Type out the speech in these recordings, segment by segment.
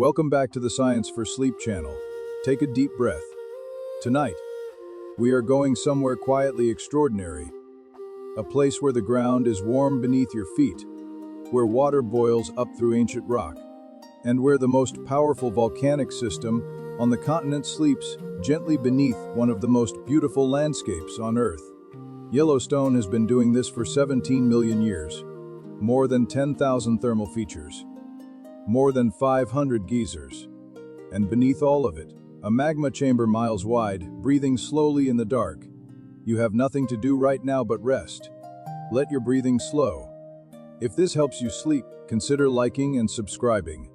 Welcome back to the Science for Sleep channel. Take a deep breath. Tonight, we are going somewhere quietly extraordinary. A place where the ground is warm beneath your feet, where water boils up through ancient rock, and where the most powerful volcanic system on the continent sleeps gently beneath one of the most beautiful landscapes on Earth. Yellowstone has been doing this for 17 million years. More than 10,000 thermal features. More than 500 geysers. And beneath all of it, a magma chamber miles wide, breathing slowly in the dark. You have nothing to do right now but rest. Let your breathing slow. If this helps you sleep, consider liking and subscribing.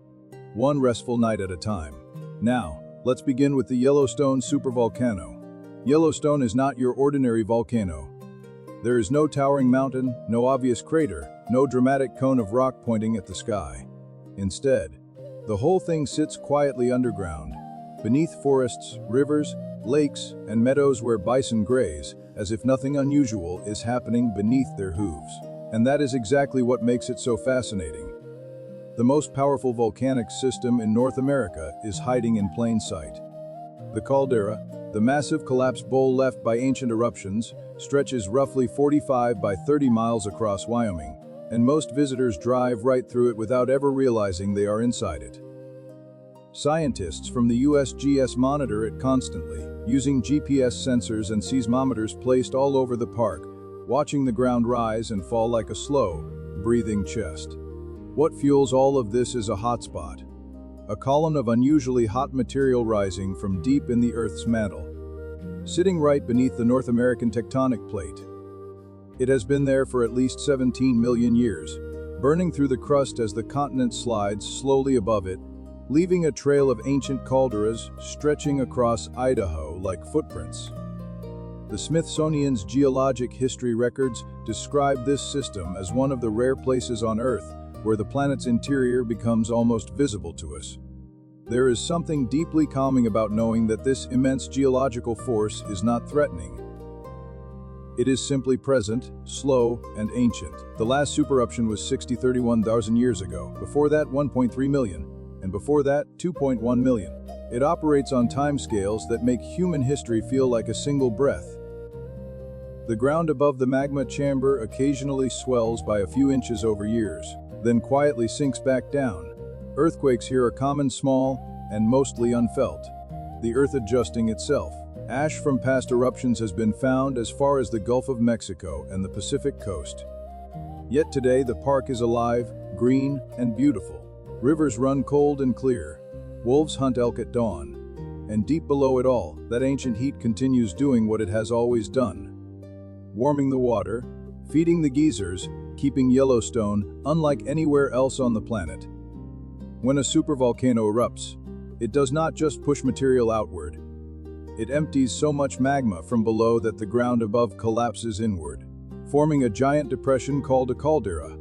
One restful night at a time. Now, let's begin with the Yellowstone Supervolcano. Yellowstone is not your ordinary volcano. There is no towering mountain, no obvious crater, no dramatic cone of rock pointing at the sky. Instead, the whole thing sits quietly underground, beneath forests, rivers, lakes, and meadows where bison graze, as if nothing unusual is happening beneath their hooves. And that is exactly what makes it so fascinating. The most powerful volcanic system in North America is hiding in plain sight. The caldera, the massive collapsed bowl left by ancient eruptions, stretches roughly 45 by 30 miles across Wyoming, and most visitors drive right through it without ever realizing they are inside it. Scientists from the USGS monitor it constantly, using GPS sensors and seismometers placed all over the park, watching the ground rise and fall like a slow, breathing chest. What fuels all of this is a hotspot, a column of unusually hot material rising from deep in the Earth's mantle, sitting right beneath the North American tectonic plate. It has been there for at least 17 million years, burning through the crust as the continent slides slowly above it, leaving a trail of ancient calderas stretching across Idaho like footprints. The Smithsonian's geologic history records describe this system as one of the rare places on Earth where the planet's interior becomes almost visible to us. There is something deeply calming about knowing that this immense geological force is not threatening. It is simply present, slow, and ancient. The last supereruption was 31,000 years ago. Before that, 1.3 million. And before that, 2.1 million. It operates on timescales that make human history feel like a single breath. The ground above the magma chamber occasionally swells by a few inches over years, then quietly sinks back down. Earthquakes here are common, small, and mostly unfelt. The Earth adjusting itself. Ash from past eruptions has been found as far as the Gulf of Mexico and the Pacific coast. Yet today the park is alive, green, and beautiful. Rivers run cold and clear. Wolves hunt elk at dawn. And deep below it all, that ancient heat continues doing what it has always done. Warming the water, feeding the geysers, keeping Yellowstone unlike anywhere else on the planet. When a supervolcano erupts, it does not just push material outward. It empties so much magma from below that the ground above collapses inward, forming a giant depression called a caldera.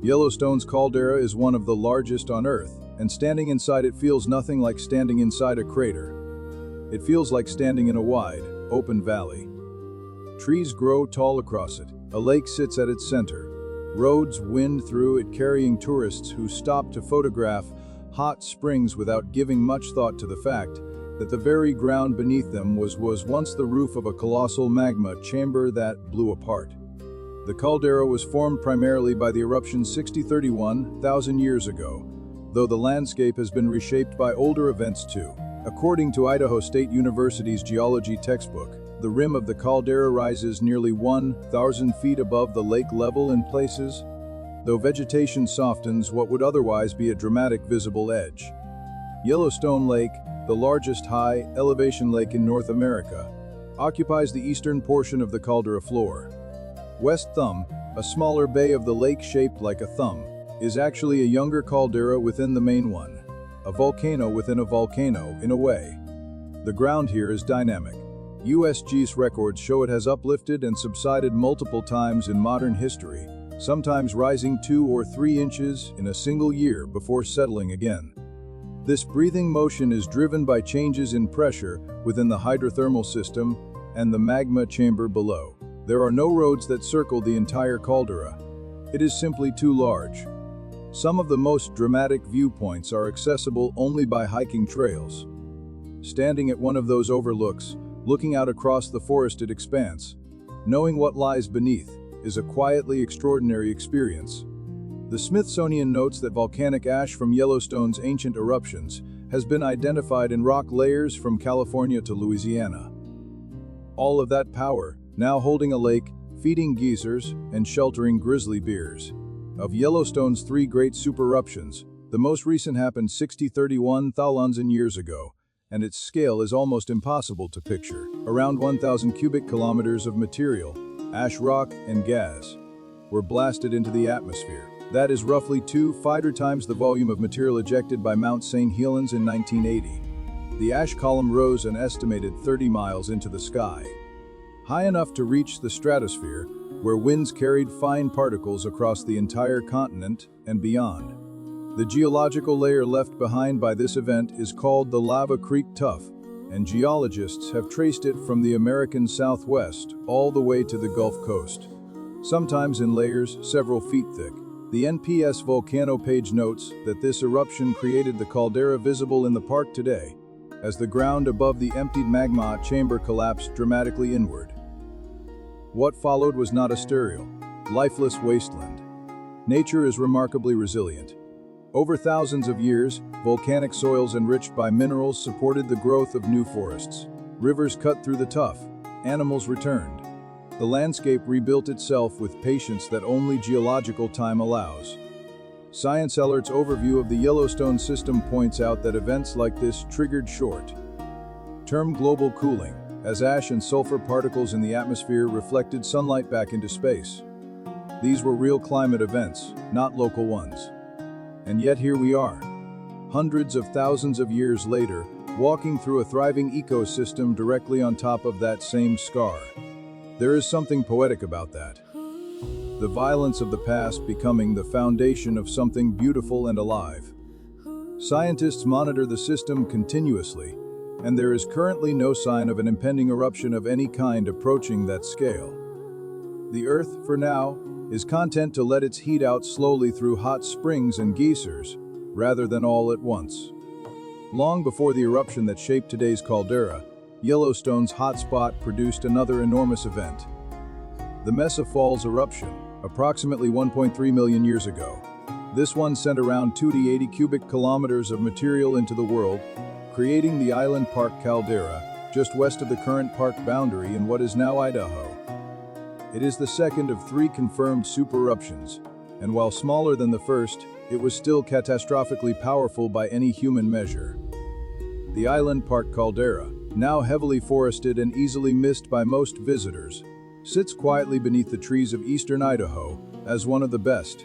Yellowstone's caldera is one of the largest on Earth, and standing inside it feels nothing like standing inside a crater. It feels like standing in a wide, open valley. Trees grow tall across it. A lake sits at its center. Roads wind through it, carrying tourists who stop to photograph hot springs without giving much thought to the fact that the very ground beneath them was once the roof of a colossal magma chamber that blew apart. The caldera was formed primarily by the eruption 31,000 years ago, though the landscape has been reshaped by older events too. According to Idaho State University's geology textbook, the rim of the caldera rises nearly 1,000 feet above the lake level in places, though vegetation softens what would otherwise be a dramatic visible edge. Yellowstone Lake, the largest high-elevation lake in North America, occupies the eastern portion of the caldera floor. West Thumb, a smaller bay of the lake shaped like a thumb, is actually a younger caldera within the main one, a volcano within a volcano in a way. The ground here is dynamic. USGS records show it has uplifted and subsided multiple times in modern history, sometimes rising 2 or 3 inches in a single year before settling again. This breathing motion is driven by changes in pressure within the hydrothermal system and the magma chamber below. There are no roads that circle the entire caldera. It is simply too large. Some of the most dramatic viewpoints are accessible only by hiking trails. Standing at one of those overlooks, looking out across the forested expanse, knowing what lies beneath, is a quietly extraordinary experience. The Smithsonian notes that volcanic ash from Yellowstone's ancient eruptions has been identified in rock layers from California to Louisiana. All of that power, now holding a lake, feeding geysers, and sheltering grizzly bears. Of Yellowstone's three great supereruptions, the most recent happened 61,000 years ago, and its scale is almost impossible to picture. Around 1,000 cubic kilometers of material, ash rock and gas, were blasted into the atmosphere. That is roughly 2.5 times the volume of material ejected by Mount St. Helens in 1980. The ash column rose an estimated 30 miles into the sky, high enough to reach the stratosphere, where winds carried fine particles across the entire continent and beyond. The geological layer left behind by this event is called the Lava Creek Tuff, and geologists have traced it from the American Southwest all the way to the Gulf Coast, sometimes in layers several feet thick. The NPS Volcano page notes that this eruption created the caldera visible in the park today, as the ground above the emptied magma chamber collapsed dramatically inward. What followed was not a sterile, lifeless wasteland. Nature is remarkably resilient. Over thousands of years, volcanic soils enriched by minerals supported the growth of new forests. Rivers cut through the tuff, animals returned. The landscape rebuilt itself with patience that only geological time allows. Science Alert's overview of the Yellowstone system points out that events like this triggered short-term global cooling, as ash and sulfur particles in the atmosphere reflected sunlight back into space. These were real climate events, not local ones. And yet here we are, hundreds of thousands of years later, walking through a thriving ecosystem directly on top of that same scar. There is something poetic about that. The violence of the past becoming the foundation of something beautiful and alive. Scientists monitor the system continuously, and there is currently no sign of an impending eruption of any kind approaching that scale. The Earth, for now, is content to let its heat out slowly through hot springs and geysers, rather than all at once. Long before the eruption that shaped today's caldera, Yellowstone's hotspot produced another enormous event. The Mesa Falls eruption, approximately 1.3 million years ago. This one sent around 280 cubic kilometers of material into the world, creating the Island Park caldera, just west of the current park boundary in what is now Idaho. It is the second of three confirmed supereruptions, and while smaller than the first, it was still catastrophically powerful by any human measure. The Island Park caldera, now heavily forested and easily missed by most visitors, sits quietly beneath the trees of eastern Idaho as one of the best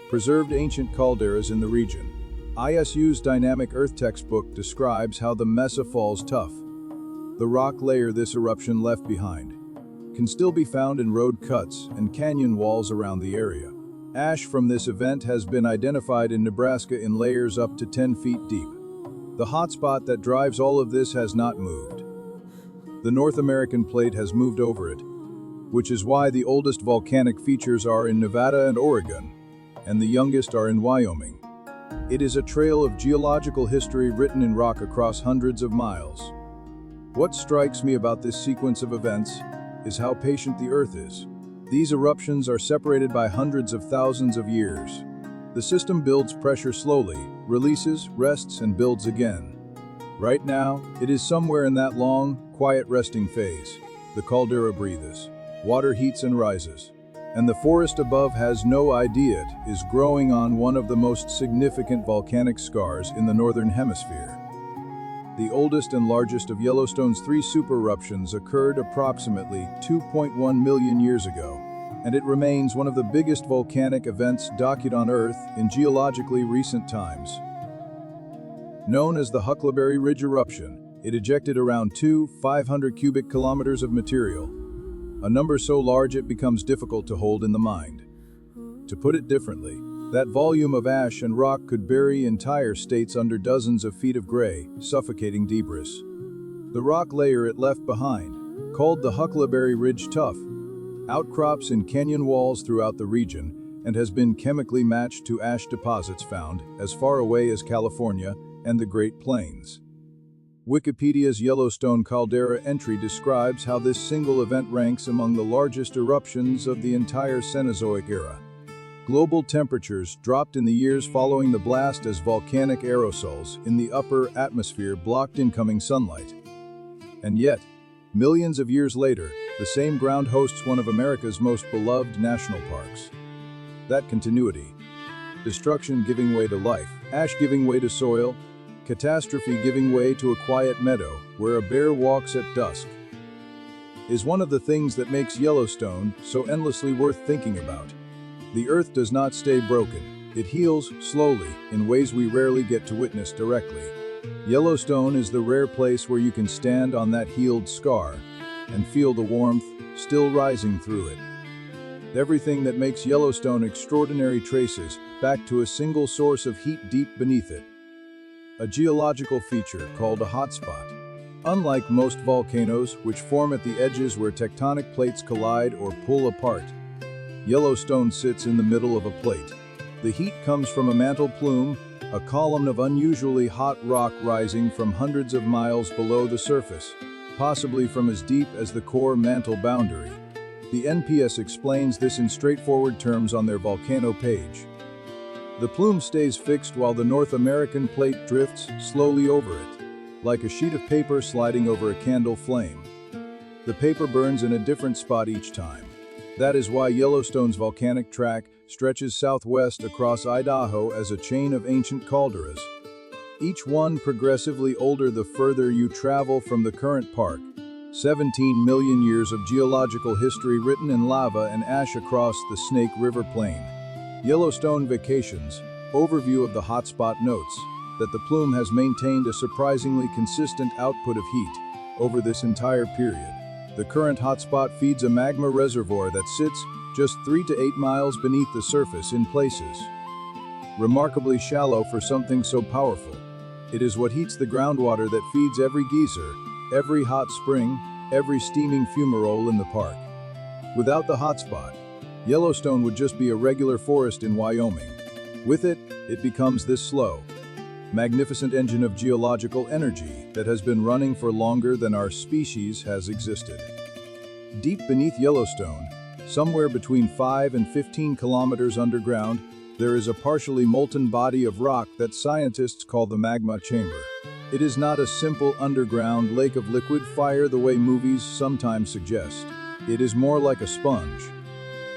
preserved ancient calderas in the region. ISU's Dynamic Earth textbook describes how the Mesa Falls tuff, the rock layer this eruption left behind, can still be found in road cuts and canyon walls around the area. Ash from this event has been identified in Nebraska in layers up to 10 feet deep. The hotspot that drives all of this has not moved. The North American plate has moved over it, which is why the oldest volcanic features are in Nevada and Oregon, and the youngest are in Wyoming. It is a trail of geological history written in rock across hundreds of miles. What strikes me about this sequence of events is how patient the Earth is. These eruptions are separated by hundreds of thousands of years. The system builds pressure slowly, releases, rests, and builds again. Right now, it is somewhere in that long, quiet resting phase. The caldera breathes, water heats and rises, and the forest above has no idea it is growing on one of the most significant volcanic scars in the Northern Hemisphere. The oldest and largest of Yellowstone's three supereruptions occurred approximately 2.1 million years ago, and it remains one of the biggest volcanic events documented on Earth in geologically recent times. Known as the Huckleberry Ridge eruption, it ejected around 500 cubic kilometers of material, a number so large it becomes difficult to hold in the mind. To put it differently, that volume of ash and rock could bury entire states under dozens of feet of gray, suffocating debris. The rock layer it left behind, called the Huckleberry Ridge Tuff, outcrops in canyon walls throughout the region and has been chemically matched to ash deposits found as far away as California and the Great Plains. Wikipedia's Yellowstone caldera entry describes how this single event ranks among the largest eruptions of the entire Cenozoic era. Global temperatures dropped in the years following the blast as volcanic aerosols in the upper atmosphere blocked incoming sunlight. And yet, millions of years later, the same ground hosts one of America's most beloved national parks. That continuity, destruction giving way to life, ash giving way to soil, catastrophe giving way to a quiet meadow where a bear walks at dusk, is one of the things that makes Yellowstone so endlessly worth thinking about. The Earth does not stay broken. It heals slowly in ways we rarely get to witness directly. Yellowstone is the rare place where you can stand on that healed scar and feel the warmth still rising through it. Everything that makes Yellowstone extraordinary traces back to a single source of heat deep beneath it, a geological feature called a hotspot. Unlike most volcanoes, which form at the edges where tectonic plates collide or pull apart, Yellowstone sits in the middle of a plate. The heat comes from a mantle plume, a column of unusually hot rock rising from hundreds of miles below the surface, possibly from as deep as the core mantle boundary. The NPS explains this in straightforward terms on their volcano page. The plume stays fixed while the North American plate drifts slowly over it, like a sheet of paper sliding over a candle flame. The paper burns in a different spot each time. That is why Yellowstone's volcanic track stretches southwest across Idaho as a chain of ancient calderas, each one progressively older the further you travel from the current park. 17 million years of geological history written in lava and ash across the Snake River Plain. Yellowstone Vacations overview of the hotspot notes that the plume has maintained a surprisingly consistent output of heat over this entire period. The current hotspot feeds a magma reservoir that sits just 3 to 8 miles beneath the surface in places. Remarkably shallow for something so powerful. It is what heats the groundwater that feeds every geyser, every hot spring, every steaming fumarole in the park. Without the hotspot, Yellowstone would just be a regular forest in Wyoming. With it, it becomes this slow, magnificent engine of geological energy that has been running for longer than our species has existed. Deep beneath Yellowstone, somewhere between 5 and 15 kilometers underground, there is a partially molten body of rock that scientists call the magma chamber. It is not a simple underground lake of liquid fire the way movies sometimes suggest. It is more like a sponge.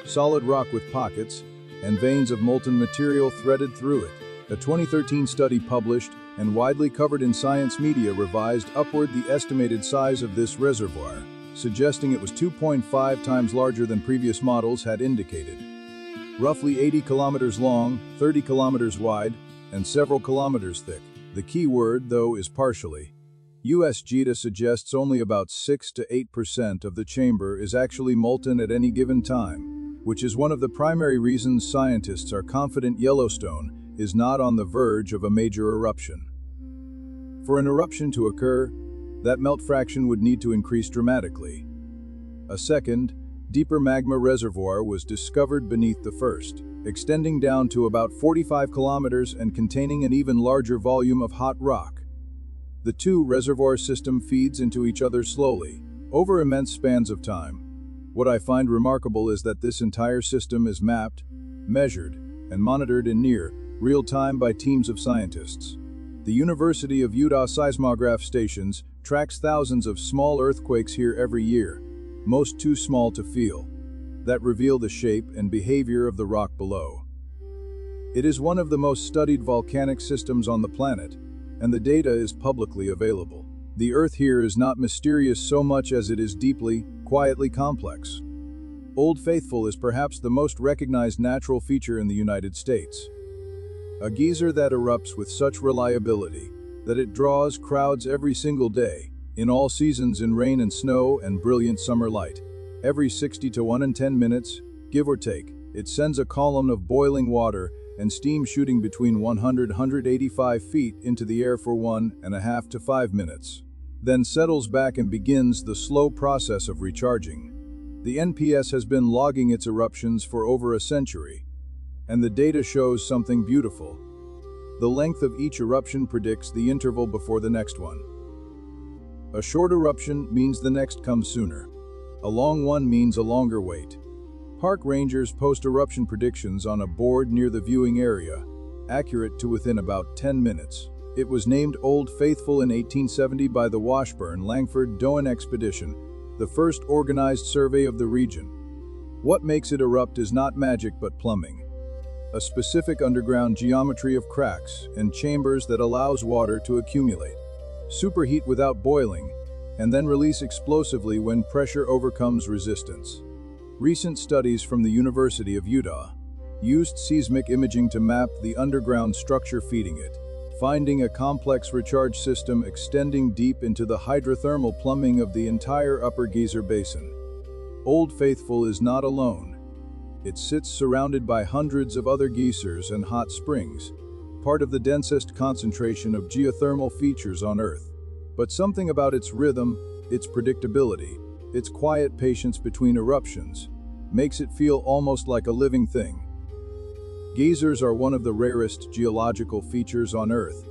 Solid rock with pockets and veins of molten material threaded through it. A 2013 study published and widely covered in science media revised upward the estimated size of this reservoir, suggesting it was 2.5 times larger than previous models had indicated. Roughly 80 kilometers long, 30 kilometers wide, and several kilometers thick. The key word, though, is partially. US data suggests only about 6 to 8% of the chamber is actually molten at any given time, which is one of the primary reasons scientists are confident Yellowstone is not on the verge of a major eruption. For an eruption to occur, that melt fraction would need to increase dramatically. A second, deeper magma reservoir was discovered beneath the first, extending down to about 45 kilometers and containing an even larger volume of hot rock. The two reservoir system feeds into each other slowly, over immense spans of time. What I find remarkable is that this entire system is mapped, measured, and monitored in near real time by teams of scientists. The University of Utah seismograph stations tracks thousands of small earthquakes here every year, most too small to feel, that reveal the shape and behavior of the rock below. It is one of the most studied volcanic systems on the planet, and the data is publicly available. The Earth here is not mysterious so much as it is deeply, quietly complex. Old Faithful is perhaps the most recognized natural feature in the United States. A geyser that erupts with such reliability that it draws crowds every single day, in all seasons in rain and snow and brilliant summer light. Every 60 to 110 minutes, give or take, it sends a column of boiling water and steam shooting between 100 and 185 feet into the air for 1.5 to 5 minutes. Then settles back and begins the slow process of recharging. The NPS has been logging its eruptions for over a century. And the data shows something beautiful. The length of each eruption predicts the interval before the next one. A short eruption means the next comes sooner. A long one means a longer wait. Park rangers post eruption predictions on a board near the viewing area, accurate to within about 10 minutes. It was named Old Faithful in 1870 by the Washburn-Langford-Doan expedition, the first organized survey of the region. What makes it erupt is not magic but plumbing. A specific underground geometry of cracks and chambers that allows water to accumulate, superheat without boiling, and then release explosively when pressure overcomes resistance. Recent studies from the University of Utah used seismic imaging to map the underground structure feeding it, finding a complex recharge system extending deep into the hydrothermal plumbing of the entire Upper Geyser Basin. Old Faithful is not alone. It sits surrounded by hundreds of other geysers and hot springs, part of the densest concentration of geothermal features on Earth. But something about its rhythm, its predictability, its quiet patience between eruptions, makes it feel almost like a living thing. Geysers are one of the rarest geological features on Earth,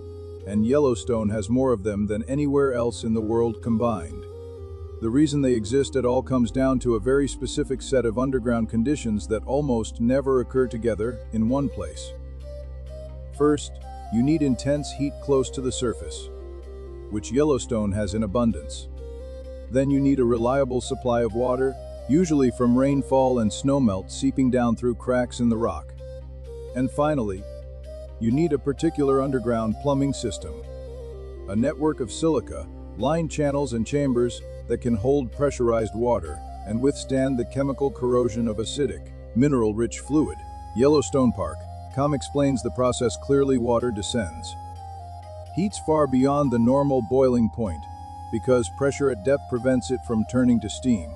and Yellowstone has more of them than anywhere else in the world combined. The reason they exist at all comes down to a very specific set of underground conditions that almost never occur together in one place. First, you need intense heat close to the surface, which Yellowstone has in abundance. Then you need a reliable supply of water, usually from rainfall and snowmelt seeping down through cracks in the rock. And finally, you need a particular underground plumbing system, a network of silica, lined channels and chambers that can hold pressurized water and withstand the chemical corrosion of acidic, mineral-rich fluid. Yellowstone Park explains the process clearly. Water descends. Heats far beyond the normal boiling point because pressure at depth prevents it from turning to steam.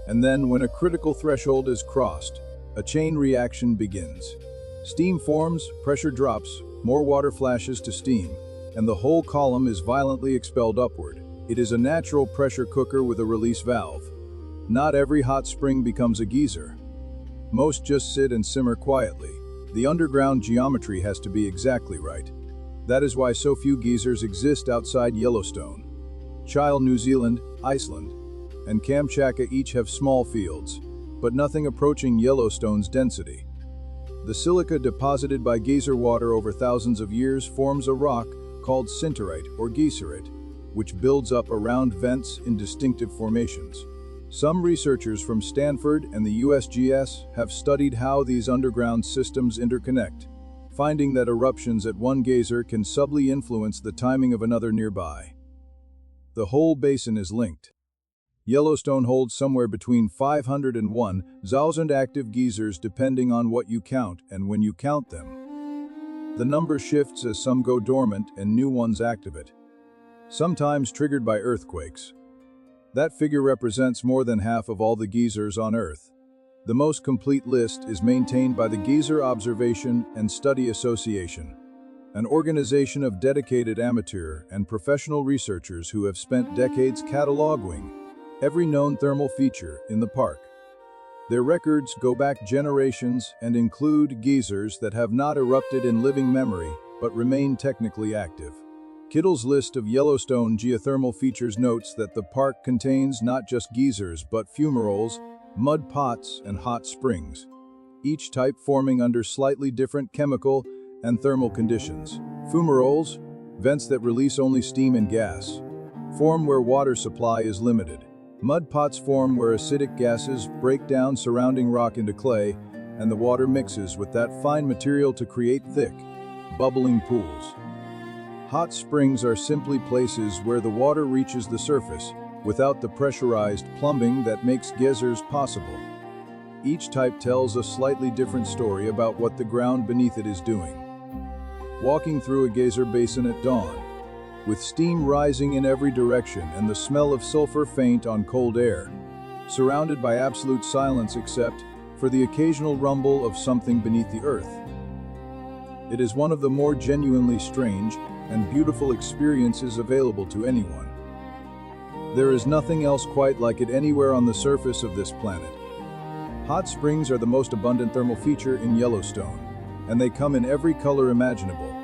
And then, when a critical threshold is crossed, a chain reaction begins. Steam forms, pressure drops, more water flashes to steam, and the whole column is violently expelled upward. It is a natural pressure cooker with a release valve. Not every hot spring becomes a geyser. Most just sit and simmer quietly. The underground geometry has to be exactly right. That is why so few geysers exist outside Yellowstone. Child, New Zealand, Iceland, and Kamchatka each have small fields, but nothing approaching Yellowstone's density. The silica deposited by geyser water over thousands of years forms a rock called sinterite or geyserite, which builds up around vents in distinctive formations. Some researchers from Stanford and the USGS have studied how these underground systems interconnect, finding that eruptions at one geyser can subtly influence the timing of another nearby. The whole basin is linked. Yellowstone holds somewhere between 500 and 1,000 active geysers depending on what you count and when you count them. The number shifts as some go dormant and new ones activate, sometimes triggered by earthquakes. That figure represents more than half of all the geysers on Earth. The most complete list is maintained by the Geyser Observation and Study Association, an organization of dedicated amateur and professional researchers who have spent decades cataloging every known thermal feature in the park. Their records go back generations and include geysers that have not erupted in living memory but remain technically active. Kittle's list of Yellowstone geothermal features notes that the park contains not just geysers but fumaroles, mud pots, and hot springs, each type forming under slightly different chemical and thermal conditions. Fumaroles, vents that release only steam and gas, form where water supply is limited. Mud pots form where acidic gases break down surrounding rock into clay, and the water mixes with that fine material to create thick, bubbling pools. Hot springs are simply places where the water reaches the surface without the pressurized plumbing that makes geysers possible. Each type tells a slightly different story about what the ground beneath it is doing. Walking through a geyser basin at dawn, with steam rising in every direction and the smell of sulfur faint on cold air, surrounded by absolute silence except for the occasional rumble of something beneath the earth. It is one of the more genuinely strange and beautiful experiences available to anyone. There is nothing else quite like it anywhere on the surface of this planet. Hot springs are the most abundant thermal feature in Yellowstone, and they come in every color imaginable.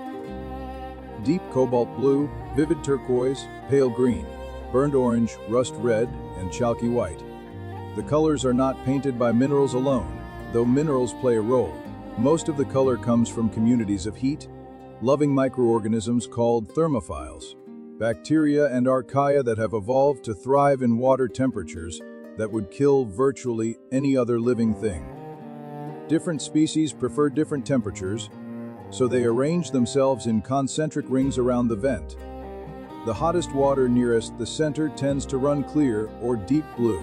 Deep cobalt blue, vivid turquoise, pale green, burnt orange, rust red, and chalky white. The colors are not painted by minerals alone, though minerals play a role. Most of the color comes from communities of heat-loving microorganisms called thermophiles, bacteria and archaea that have evolved to thrive in water temperatures that would kill virtually any other living thing. Different species prefer different temperatures, so they arrange themselves in concentric rings around the vent. The hottest water nearest the center tends to run clear or deep blue,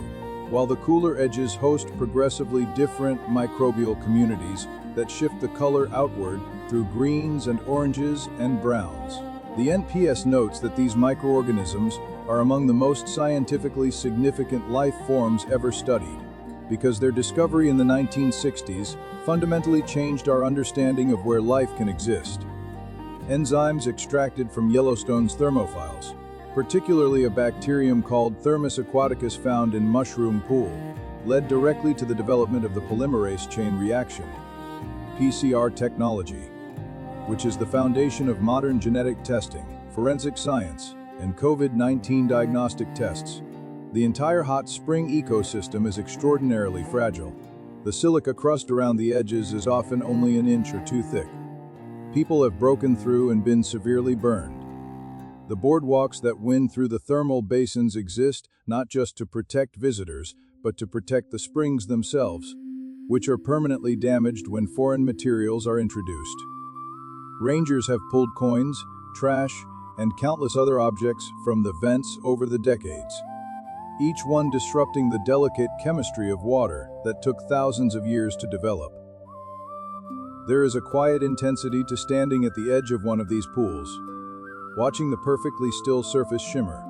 while the cooler edges host progressively different microbial communities that shift the color outward through greens and oranges and browns. The NPS notes that these microorganisms are among the most scientifically significant life forms ever studied, because their discovery in the 1960s fundamentally changed our understanding of where life can exist. Enzymes extracted from Yellowstone's thermophiles, particularly a bacterium called Thermus aquaticus found in Mushroom Pool, led directly to the development of the polymerase chain reaction, PCR technology, which is the foundation of modern genetic testing, forensic science, and COVID-19 diagnostic tests. The entire hot spring ecosystem is extraordinarily fragile. The silica crust around the edges is often only an inch or two thick. People have broken through and been severely burned. The boardwalks that wind through the thermal basins exist not just to protect visitors, but to protect the springs themselves, which are permanently damaged when foreign materials are introduced. Rangers have pulled coins, trash, and countless other objects from the vents over the decades, each one disrupting the delicate chemistry of water that took thousands of years to develop. There is a quiet intensity to standing at the edge of one of these pools, watching the perfectly still surface shimmer,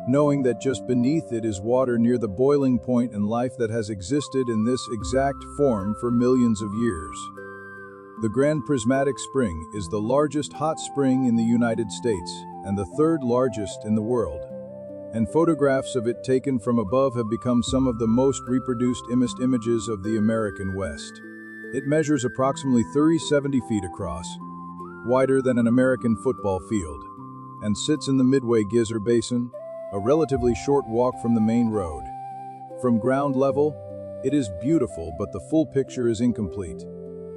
knowing that just beneath it is water near the boiling point and life that has existed in this exact form for millions of years. The Grand Prismatic Spring is the largest hot spring in the United States and the third largest in the world, and photographs of it taken from above have become some of the most reproduced images of the American West. It measures approximately 70 feet across, wider than an American football field, and sits in the Midway Geyser Basin, a relatively short walk from the main road. From ground level, it is beautiful, but the full picture is incomplete.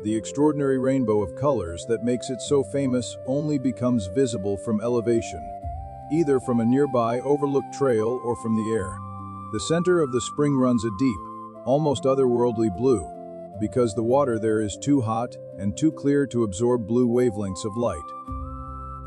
The extraordinary rainbow of colors that makes it so famous only becomes visible from elevation, either from a nearby overlooked trail or from the air. The center of the spring runs a deep, almost otherworldly blue, because the water there is too hot and too clear to absorb blue wavelengths of light.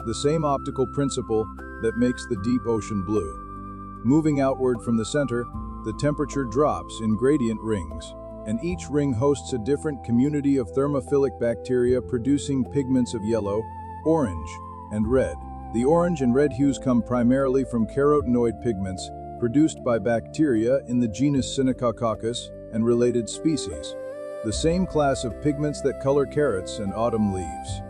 The same optical principle that makes the deep ocean blue. Moving outward from the center, the temperature drops in gradient rings, and each ring hosts a different community of thermophilic bacteria producing pigments of yellow, orange, and red. The orange and red hues come primarily from carotenoid pigments produced by bacteria in the genus Synechococcus and related species, the same class of pigments that color carrots and autumn leaves.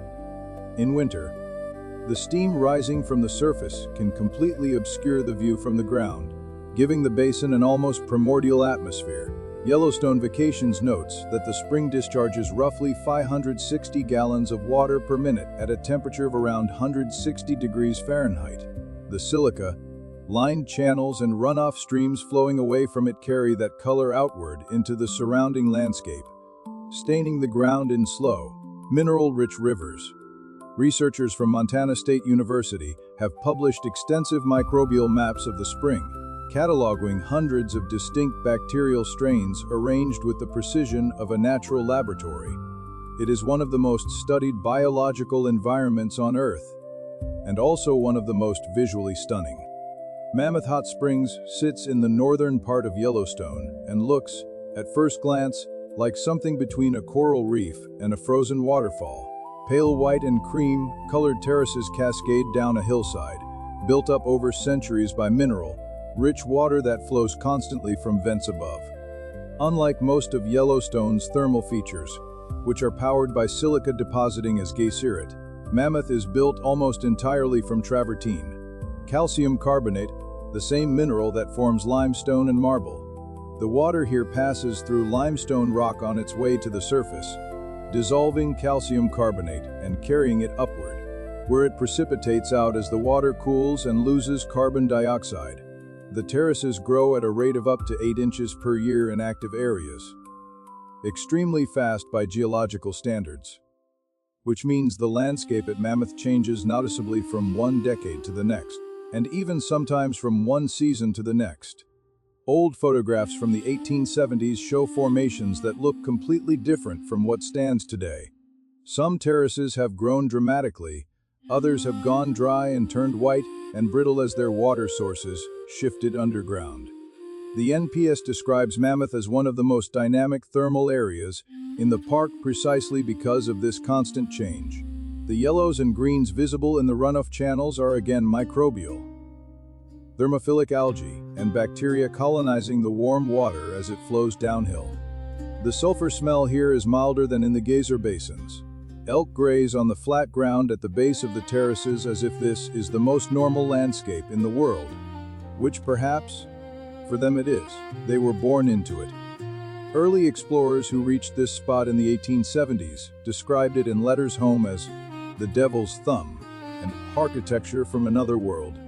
In winter, the steam rising from the surface can completely obscure the view from the ground, giving the basin an almost primordial atmosphere. Yellowstone Vacations notes that the spring discharges roughly 560 gallons of water per minute at a temperature of around 160 degrees Fahrenheit. The silica-lined channels and runoff streams flowing away from it carry that color outward into the surrounding landscape, staining the ground in slow, mineral-rich rivers. Researchers from Montana State University have published extensive microbial maps of the spring, cataloging hundreds of distinct bacterial strains arranged with the precision of a natural laboratory. It is one of the most studied biological environments on Earth, and also one of the most visually stunning. Mammoth Hot Springs sits in the northern part of Yellowstone and looks, at first glance, like something between a coral reef and a frozen waterfall. Pale white and cream-colored terraces cascade down a hillside, built up over centuries by mineral-rich water that flows constantly from vents above. Unlike most of Yellowstone's thermal features, which are powered by silica depositing as geyserite, Mammoth is built almost entirely from travertine, calcium carbonate, the same mineral that forms limestone and marble. The water here passes through limestone rock on its way to the surface, dissolving calcium carbonate and carrying it upward, where it precipitates out as the water cools and loses carbon dioxide. The terraces grow at a rate of up to 8 inches per year in active areas, extremely fast by geological standards, which means the landscape at Mammoth changes noticeably from one decade to the next, and even sometimes from one season to the next. Old photographs from the 1870s show formations that look completely different from what stands today. Some terraces have grown dramatically, others have gone dry and turned white and brittle as their water sources shifted underground. The NPS describes Mammoth as one of the most dynamic thermal areas in the park precisely because of this constant change. The yellows and greens visible in the runoff channels are again microbial, thermophilic algae, and bacteria colonizing the warm water as it flows downhill. The sulfur smell here is milder than in the geyser basins. Elk graze on the flat ground at the base of the terraces as if this is the most normal landscape in the world, which perhaps, for them it is. They were born into it. Early explorers who reached this spot in the 1870s described it in letters home as the Devil's Thumb and architecture from another world,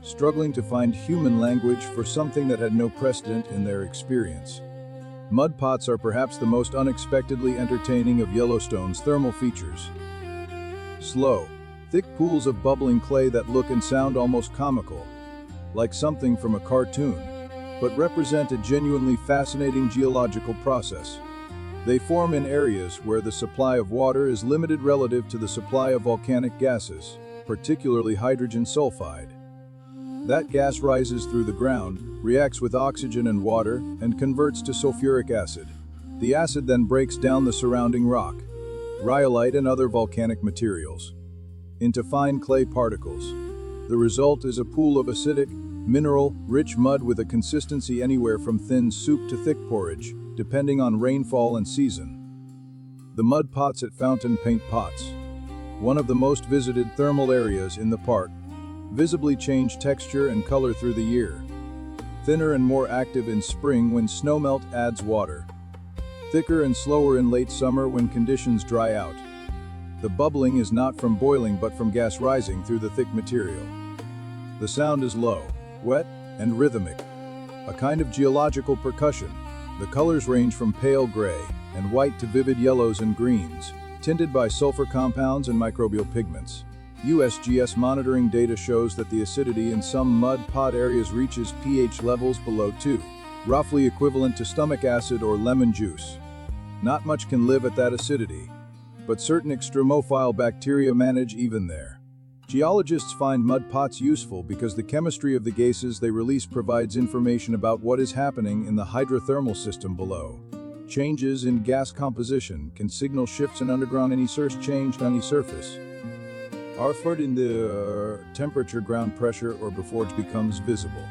struggling to find human language for something that had no precedent in their experience. Mud pots are perhaps the most unexpectedly entertaining of Yellowstone's thermal features. Slow, thick pools of bubbling clay that look and sound almost comical, like something from a cartoon, but represent a genuinely fascinating geological process. They form in areas where the supply of water is limited relative to the supply of volcanic gases, particularly hydrogen sulfide. That gas rises through the ground, reacts with oxygen and water, and converts to sulfuric acid. The acid then breaks down the surrounding rock, rhyolite and other volcanic materials, into fine clay particles. The result is a pool of acidic, mineral-rich mud with a consistency anywhere from thin soup to thick porridge, depending on rainfall and season. The mud pots at Fountain Paint Pots, one of the most visited thermal areas in the park, visibly change texture and color through the year. Thinner and more active in spring when snowmelt adds water. Thicker and slower in late summer when conditions dry out. The bubbling is not from boiling but from gas rising through the thick material. The sound is low, wet, and rhythmic, a kind of geological percussion. The colors range from pale gray and white to vivid yellows and greens, tinted by sulfur compounds and microbial pigments. USGS monitoring data shows that the acidity in some mud pot areas reaches pH levels below 2, roughly equivalent to stomach acid or lemon juice. Not much can live at that acidity, but certain extremophile bacteria manage even there. Geologists find mud pots useful because the chemistry of the gases they release provides information about what is happening in the hydrothermal system below. Changes in gas composition can signal shifts in underground any change on the surface. Are in the temperature, ground pressure, or before it becomes visible.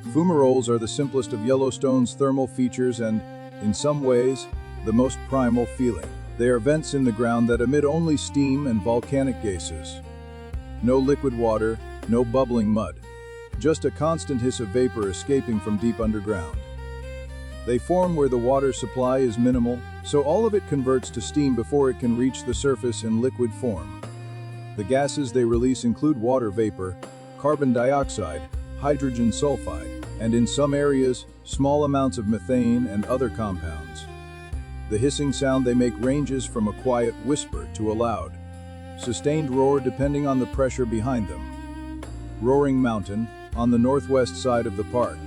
Fumaroles are the simplest of Yellowstone's thermal features and, in some ways, the most primal feeling. They are vents in the ground that emit only steam and volcanic gases. No liquid water, no bubbling mud. Just a constant hiss of vapor escaping from deep underground. They form where the water supply is minimal, so all of it converts to steam before it can reach the surface in liquid form. The gases they release include water vapor, carbon dioxide, hydrogen sulfide, and in some areas, small amounts of methane and other compounds. The hissing sound they make ranges from a quiet whisper to a loud, sustained roar depending on the pressure behind them. Roaring Mountain, on the northwest side of the park,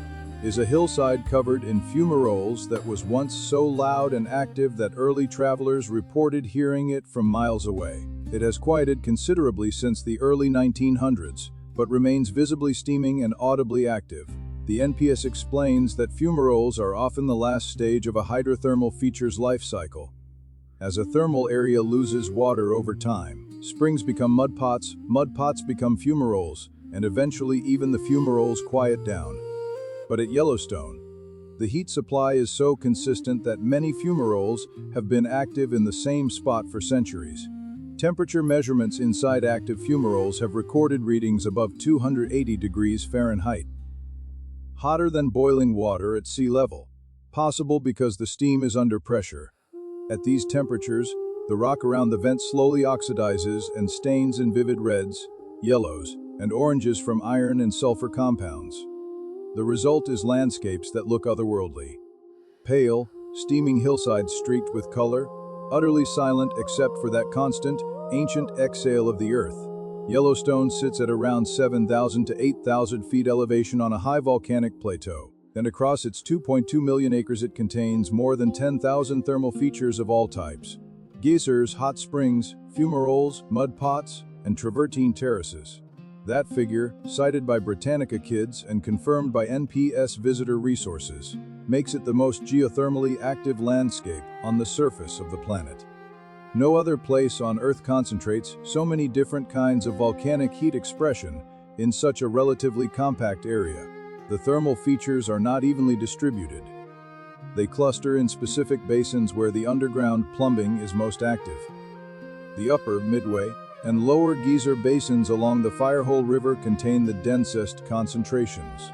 is a hillside covered in fumaroles that was once so loud and active that early travelers reported hearing it from miles away. It has quieted considerably since the early 1900s, but remains visibly steaming and audibly active. The NPS explains that fumaroles are often the last stage of a hydrothermal feature's life cycle. As a thermal area loses water over time, springs become mud pots become fumaroles, and eventually even the fumaroles quiet down. But at Yellowstone, the heat supply is so consistent that many fumaroles have been active in the same spot for centuries. Temperature measurements inside active fumaroles have recorded readings above 280 degrees Fahrenheit. hotter than boiling water at sea level, possible because the steam is under pressure. At these temperatures, the rock around the vent slowly oxidizes and stains in vivid reds, yellows, and oranges from iron and sulfur compounds. The result is landscapes that look otherworldly. Pale, steaming hillsides streaked with color, utterly silent except for that constant, ancient exhale of the earth. Yellowstone sits at around 7,000 to 8,000 feet elevation on a high volcanic plateau, and across its 2.2 million acres it contains more than 10,000 thermal features of all types: geysers, hot springs, fumaroles, mud pots, and travertine terraces. That figure, cited by Britannica Kids and confirmed by NPS Visitor Resources, makes it the most geothermally active landscape on the surface of the planet. No other place on Earth concentrates so many different kinds of volcanic heat expression in such a relatively compact area. The thermal features are not evenly distributed. They cluster in specific basins where the underground plumbing is most active. The upper, midway, and lower geyser basins along the Firehole River contain the densest concentrations.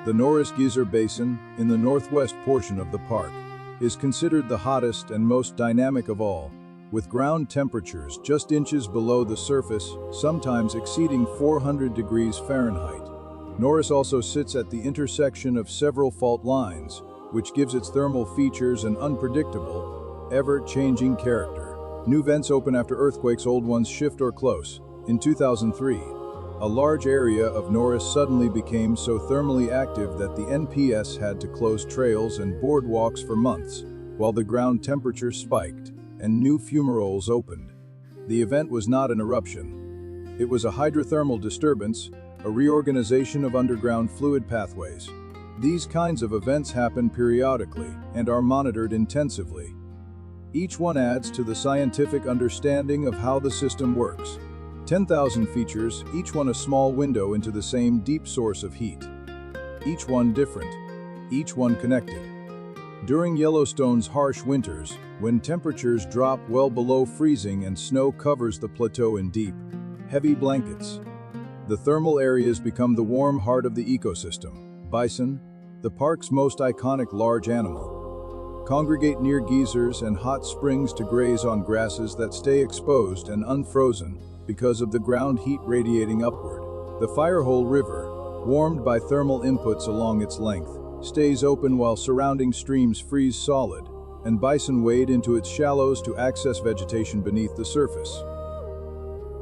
The Norris Geyser Basin, in the northwest portion of the park, is considered the hottest and most dynamic of all, with ground temperatures just inches below the surface, sometimes exceeding 400 degrees Fahrenheit. Norris also sits at the intersection of several fault lines, which gives its thermal features an unpredictable, ever-changing character. New vents open after earthquakes, old ones shift or close. In 2003, a large area of Norris suddenly became so thermally active that the NPS had to close trails and boardwalks for months, while the ground temperature spiked and new fumaroles opened. The event was not an eruption. It was a hydrothermal disturbance, a reorganization of underground fluid pathways. These kinds of events happen periodically and are monitored intensively. Each one adds to the scientific understanding of how the system works. 10,000 features, each one a small window into the same deep source of heat. Each one different, each one connected. During Yellowstone's harsh winters, when temperatures drop well below freezing and snow covers the plateau in deep, heavy blankets, the thermal areas become the warm heart of the ecosystem. Bison, the park's most iconic large animal, congregate near geysers and hot springs to graze on grasses that stay exposed and unfrozen because of the ground heat radiating upward. The Firehole River, warmed by thermal inputs along its length, stays open while surrounding streams freeze solid, and bison wade into its shallows to access vegetation beneath the surface.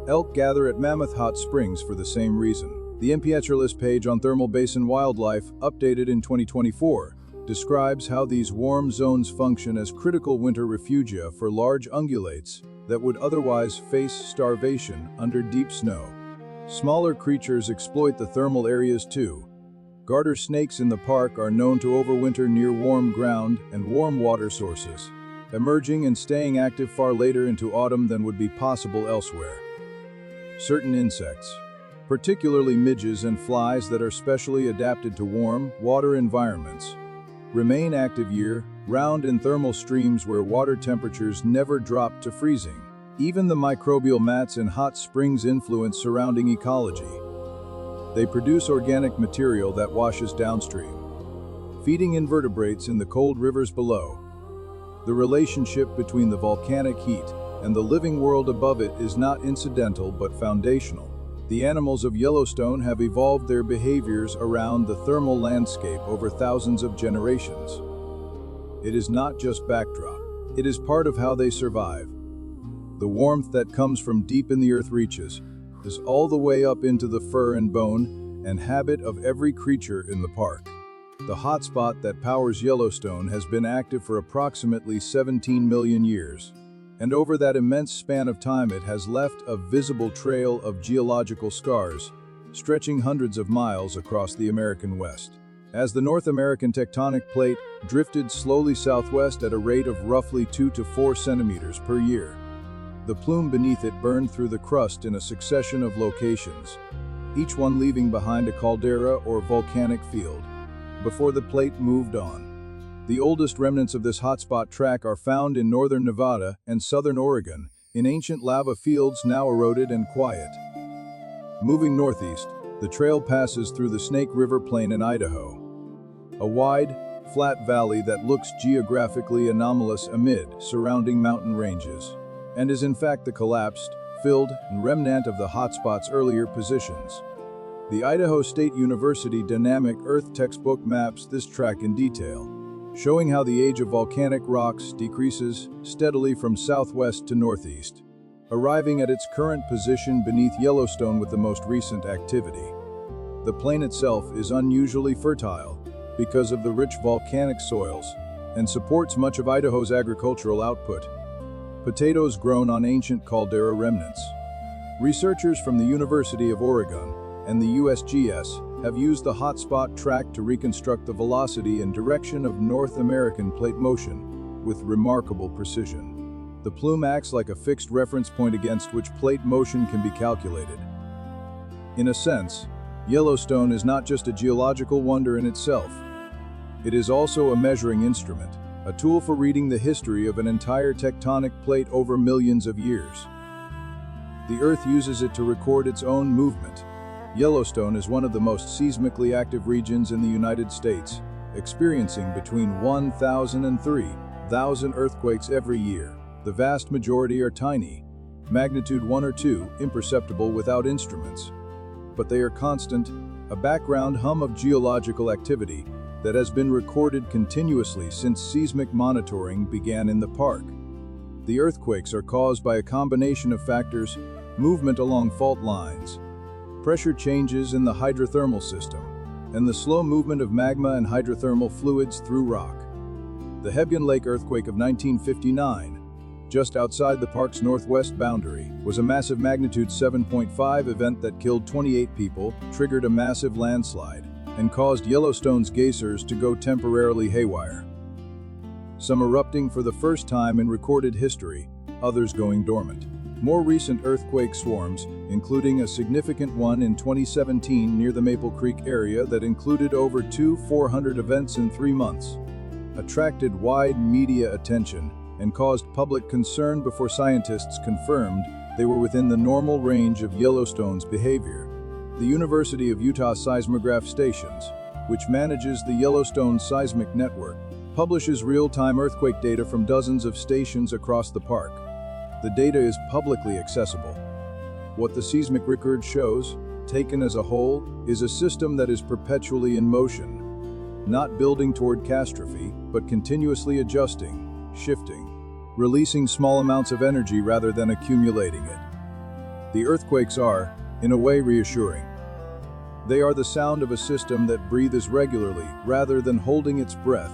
Elk gather at Mammoth Hot Springs for the same reason. The NPS list page on thermal basin wildlife, updated in 2024, describes how these warm zones function as critical winter refugia for large ungulates that would otherwise face starvation under deep snow. Smaller creatures exploit the thermal areas too. Garter snakes in the park are known to overwinter near warm ground and warm water sources, emerging and staying active far later into autumn than would be possible elsewhere. Certain insects, particularly midges and flies that are specially adapted to warm, water environments, remain active year-round in thermal streams where water temperatures never drop to freezing. Even the microbial mats in hot springs influence surrounding ecology. They produce organic material that washes downstream, feeding invertebrates in the cold rivers below. The relationship between the volcanic heat and the living world above it is not incidental but foundational. The animals of Yellowstone have evolved their behaviors around the thermal landscape over thousands of generations. It is not just backdrop, it is part of how they survive. The warmth that comes from deep in the earth reaches is all the way up into the fur and bone and habit of every creature in the park. The hotspot that powers Yellowstone has been active for approximately 17 million years, and over that immense span of time it has left a visible trail of geological scars, stretching hundreds of miles across the American West. As the North American tectonic plate drifted slowly southwest at a rate of roughly 2 to 4 centimeters per year, the plume beneath it burned through the crust in a succession of locations, each one leaving behind a caldera or volcanic field, before the plate moved on. The oldest remnants of this hotspot track are found in northern Nevada and southern Oregon, in ancient lava fields now eroded and quiet. Moving northeast, the trail passes through the Snake River Plain in Idaho, a wide, flat valley that looks geographically anomalous amid surrounding mountain ranges, and is in fact the collapsed, filled, and remnant of the hotspot's earlier positions. The Idaho State University Dynamic Earth textbook maps this track in detail, showing how the age of volcanic rocks decreases steadily from southwest to northeast, arriving at its current position beneath Yellowstone with the most recent activity. The plain itself is unusually fertile because of the rich volcanic soils and supports much of Idaho's agricultural output. Potatoes grown on ancient caldera remnants. Researchers from the University of Oregon and the USGS have used the hotspot track to reconstruct the velocity and direction of North American plate motion with remarkable precision. The plume acts like a fixed reference point against which plate motion can be calculated. In a sense, Yellowstone is not just a geological wonder in itself. It is also a measuring instrument, a tool for reading the history of an entire tectonic plate over millions of years. The Earth uses it to record its own movement. Yellowstone is one of the most seismically active regions in the United States, experiencing between 1,000 and 3,000 earthquakes every year. The vast majority are tiny, magnitude 1 or 2, imperceptible without instruments. But they are constant, a background hum of geological activity that has been recorded continuously since seismic monitoring began in the park. The earthquakes are caused by a combination of factors: movement along fault lines, pressure changes in the hydrothermal system, and the slow movement of magma and hydrothermal fluids through rock. The Hebgen Lake earthquake of 1959, just outside the park's northwest boundary, was a massive magnitude 7.5 event that killed 28 people, triggered a massive landslide, and caused Yellowstone's geysers to go temporarily haywire. Some erupting for the first time in recorded history, others going dormant. More recent earthquake swarms, including a significant one in 2017 near the Maple Creek area that included over 400 events in 3 months, attracted wide media attention and caused public concern before scientists confirmed they were within the normal range of Yellowstone's behavior. The University of Utah Seismograph Stations, which manages the Yellowstone seismic network, publishes real-time earthquake data from dozens of stations across the park. The data is publicly accessible. What the seismic record shows, taken as a whole, is a system that is perpetually in motion, not building toward catastrophe, but continuously adjusting, shifting, releasing small amounts of energy rather than accumulating it. The earthquakes are, in a way, reassuring. They are the sound of a system that breathes regularly rather than holding its breath.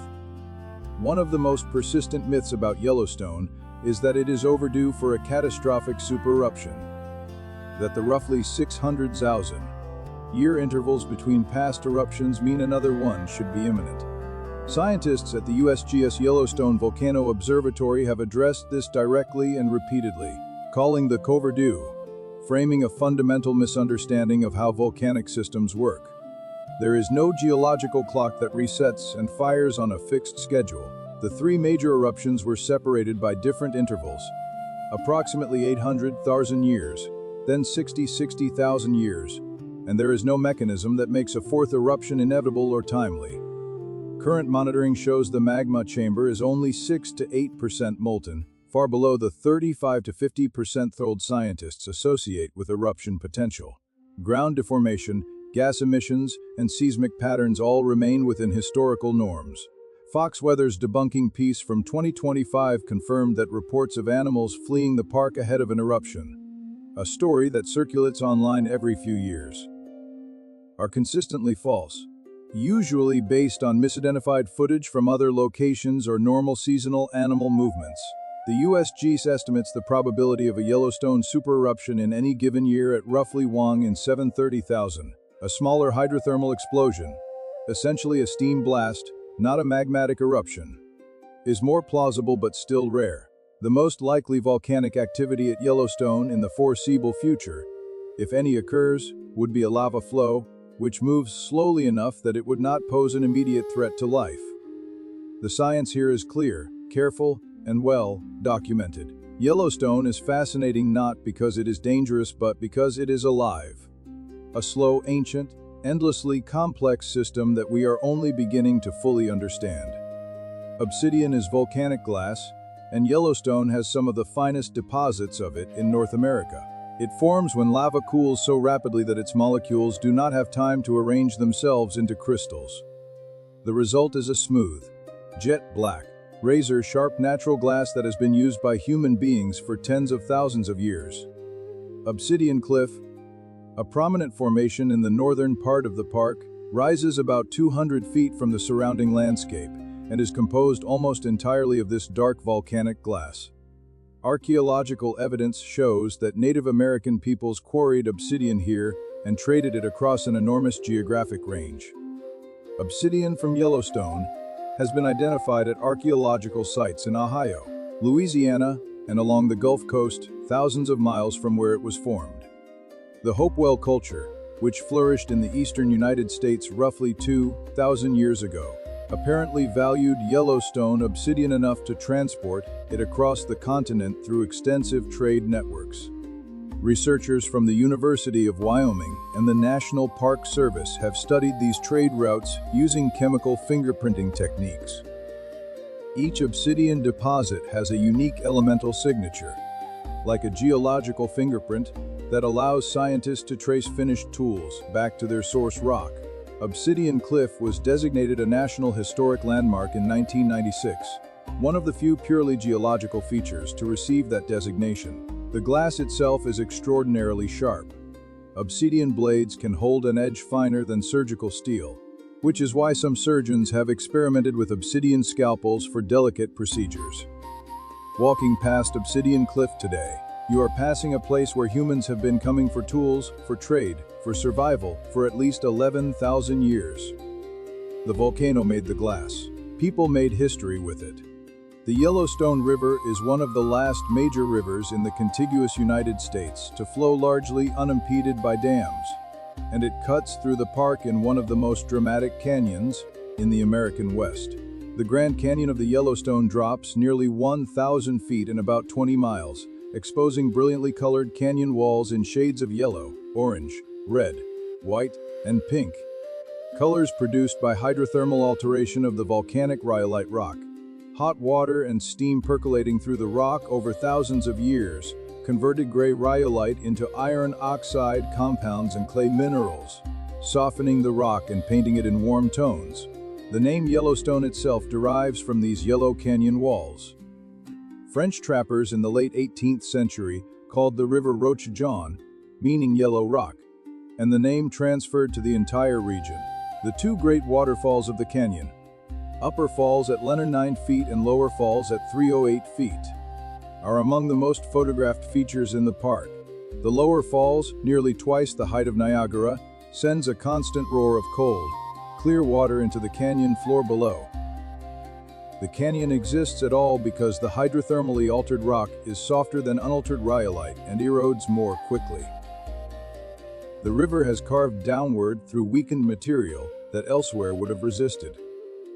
One of the most persistent myths about Yellowstone is that it is overdue for a catastrophic supereruption, that the roughly 600,000 year intervals between past eruptions mean another one should be imminent. Scientists at the USGS Yellowstone Volcano Observatory have addressed this directly and repeatedly, calling the overdue, framing a fundamental misunderstanding of how volcanic systems work. There is no geological clock that resets and fires on a fixed schedule. The 3 major eruptions were separated by different intervals, approximately 800,000 years, then 60,000 years, and there is no mechanism that makes a 4th eruption inevitable or timely. Current monitoring shows the magma chamber is only 6 to 8% molten, far below the 35 to 50% threshold scientists associate with eruption potential. Ground deformation, gas emissions, and seismic patterns all remain within historical norms. Fox Weather's debunking piece from 2025 confirmed that reports of animals fleeing the park ahead of an eruption, a story that circulates online every few years, are consistently false, usually based on misidentified footage from other locations or normal seasonal animal movements. The USGS estimates the probability of a Yellowstone supereruption in any given year at roughly 1 in 730,000. A smaller hydrothermal explosion, essentially a steam blast, not a magmatic eruption, is more plausible but still rare. The most likely volcanic activity at Yellowstone in the foreseeable future, if any occurs, would be a lava flow, which moves slowly enough that it would not pose an immediate threat to life. The science here is clear, careful, and well documented. Yellowstone is fascinating not because it is dangerous but because it is alive. A slow, ancient, endlessly complex system that we are only beginning to fully understand. Obsidian is volcanic glass, and Yellowstone has some of the finest deposits of it in North America. It forms when lava cools so rapidly that its molecules do not have time to arrange themselves into crystals. The result is a smooth, jet black, razor-sharp natural glass that has been used by human beings for tens of thousands of years. Obsidian Cliff, a prominent formation in the northern part of the park, rises about 200 feet from the surrounding landscape and is composed almost entirely of this dark volcanic glass. Archaeological evidence shows that Native American peoples quarried obsidian here and traded it across an enormous geographic range. Obsidian from Yellowstone has been identified at archaeological sites in Ohio, Louisiana, and along the Gulf Coast, thousands of miles from where it was formed. The Hopewell culture, which flourished in the eastern United States roughly 2,000 years ago, apparently valued Yellowstone obsidian enough to transport it across the continent through extensive trade networks. Researchers from the University of Wyoming and the National Park Service have studied these trade routes using chemical fingerprinting techniques. Each obsidian deposit has a unique elemental signature, like a geological fingerprint that allows scientists to trace finished tools back to their source rock. Obsidian Cliff was designated a National Historic Landmark in 1996, one of the few purely geological features to receive that designation. The glass itself is extraordinarily sharp. Obsidian blades can hold an edge finer than surgical steel, which is why some surgeons have experimented with obsidian scalpels for delicate procedures. Walking past Obsidian Cliff today, you are passing a place where humans have been coming for tools, for trade, for survival, for at least 11,000 years. The volcano made the glass. People made history with it. The Yellowstone River is one of the last major rivers in the contiguous United States to flow largely unimpeded by dams, and it cuts through the park in one of the most dramatic canyons in the American West. The Grand Canyon of the Yellowstone drops nearly 1,000 feet in about 20 miles, exposing brilliantly colored canyon walls in shades of yellow, orange, red, white, and pink. Colors produced by hydrothermal alteration of the volcanic rhyolite rock. Hot water and steam percolating through the rock over thousands of years converted gray rhyolite into iron oxide compounds and clay minerals, softening the rock and painting it in warm tones. The name Yellowstone itself derives from these yellow canyon walls. French trappers in the late 18th century called the river Roche Jaune, meaning yellow rock, and the name transferred to the entire region. The two great waterfalls of the canyon, Upper Falls at 9 feet and Lower Falls at 308 feet, are among the most photographed features in the park. The Lower Falls, nearly twice the height of Niagara, sends a constant roar of cold, clear water into the canyon floor below. The canyon exists at all because the hydrothermally altered rock is softer than unaltered rhyolite and erodes more quickly. The river has carved downward through weakened material that elsewhere would have resisted.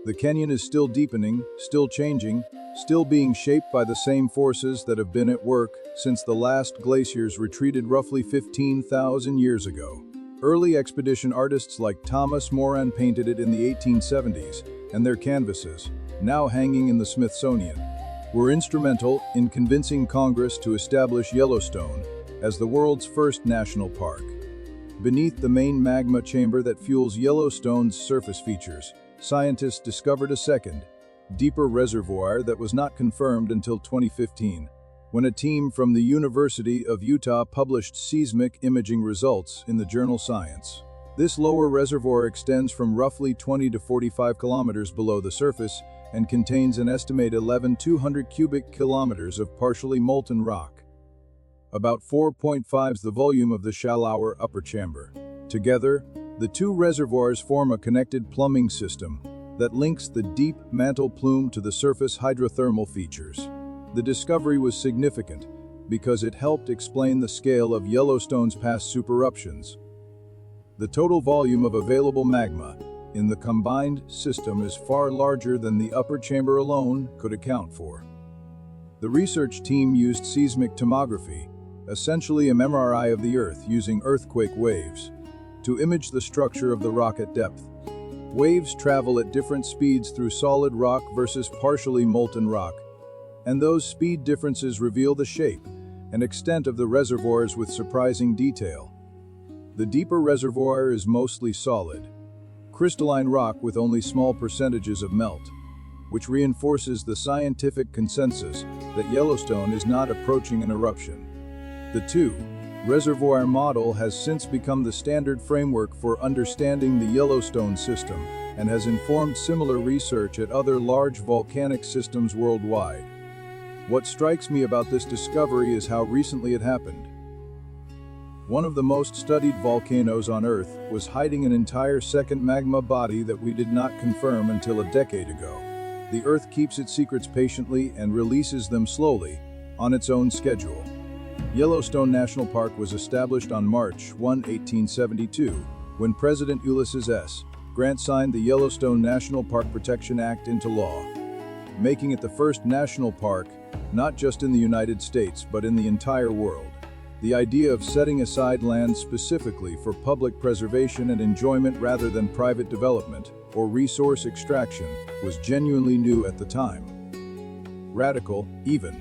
The canyon is still deepening, still changing, still being shaped by the same forces that have been at work since the last glaciers retreated roughly 15,000 years ago. Early expedition artists like Thomas Moran painted it in the 1870s, and their canvases, now hanging in the Smithsonian, were instrumental in convincing Congress to establish Yellowstone as the world's first national park. Beneath the main magma chamber that fuels Yellowstone's surface features, scientists discovered a second, deeper reservoir that was not confirmed until 2015, when a team from the University of Utah published seismic imaging results in the journal Science. This lower reservoir extends from roughly 20 to 45 kilometers below the surface and contains an estimated 11,200 cubic kilometers of partially molten rock, about 4.5 the volume of the shallower upper chamber. Together, the two reservoirs form a connected plumbing system that links the deep mantle plume to the surface hydrothermal features. The discovery was significant because it helped explain the scale of Yellowstone's past supereruptions. The total volume of available magma in the combined system is far larger than the upper chamber alone could account for. The research team used seismic tomography, essentially an MRI of the Earth using earthquake waves. to image the structure of the rock at depth. Waves travel at different speeds through solid rock versus partially molten rock, and those speed differences reveal the shape and extent of the reservoirs with surprising detail. The deeper reservoir is mostly solid, crystalline rock with only small percentages of melt, which reinforces the scientific consensus that Yellowstone is not approaching an eruption. The two-reservoir model has since become the standard framework for understanding the Yellowstone system and has informed similar research at other large volcanic systems worldwide. What strikes me about this discovery is how recently it happened. One of the most studied volcanoes on Earth was hiding an entire second magma body that we did not confirm until a decade ago. The Earth keeps its secrets patiently and releases them slowly, on its own schedule. Yellowstone National Park was established on March 1, 1872, when President Ulysses S. Grant signed the Yellowstone National Park Protection Act into law, making it the first national park, not just in the United States, but in the entire world. The idea of setting aside land specifically for public preservation and enjoyment rather than private development or resource extraction was genuinely new at the time. Radical, even.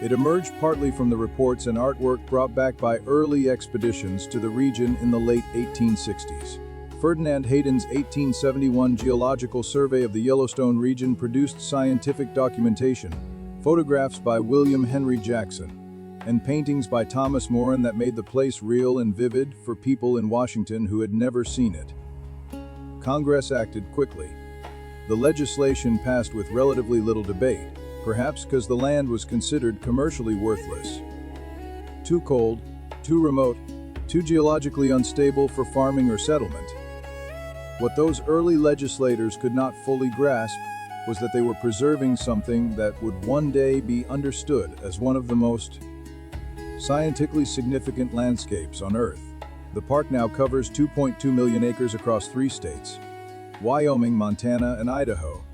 It emerged partly from the reports and artwork brought back by early expeditions to the region in the late 1860s. Ferdinand Hayden's 1871 geological survey of the Yellowstone region produced scientific documentation, photographs by William Henry Jackson, and paintings by Thomas Moran that made the place real and vivid for people in Washington who had never seen it. Congress acted quickly. The legislation passed with relatively little debate, perhaps because the land was considered commercially worthless. Too cold, too remote, too geologically unstable for farming or settlement. What those early legislators could not fully grasp was that they were preserving something that would one day be understood as one of the most scientifically significant landscapes on Earth. The park now covers 2.2 million acres across 3 states: Wyoming, Montana, and Idaho.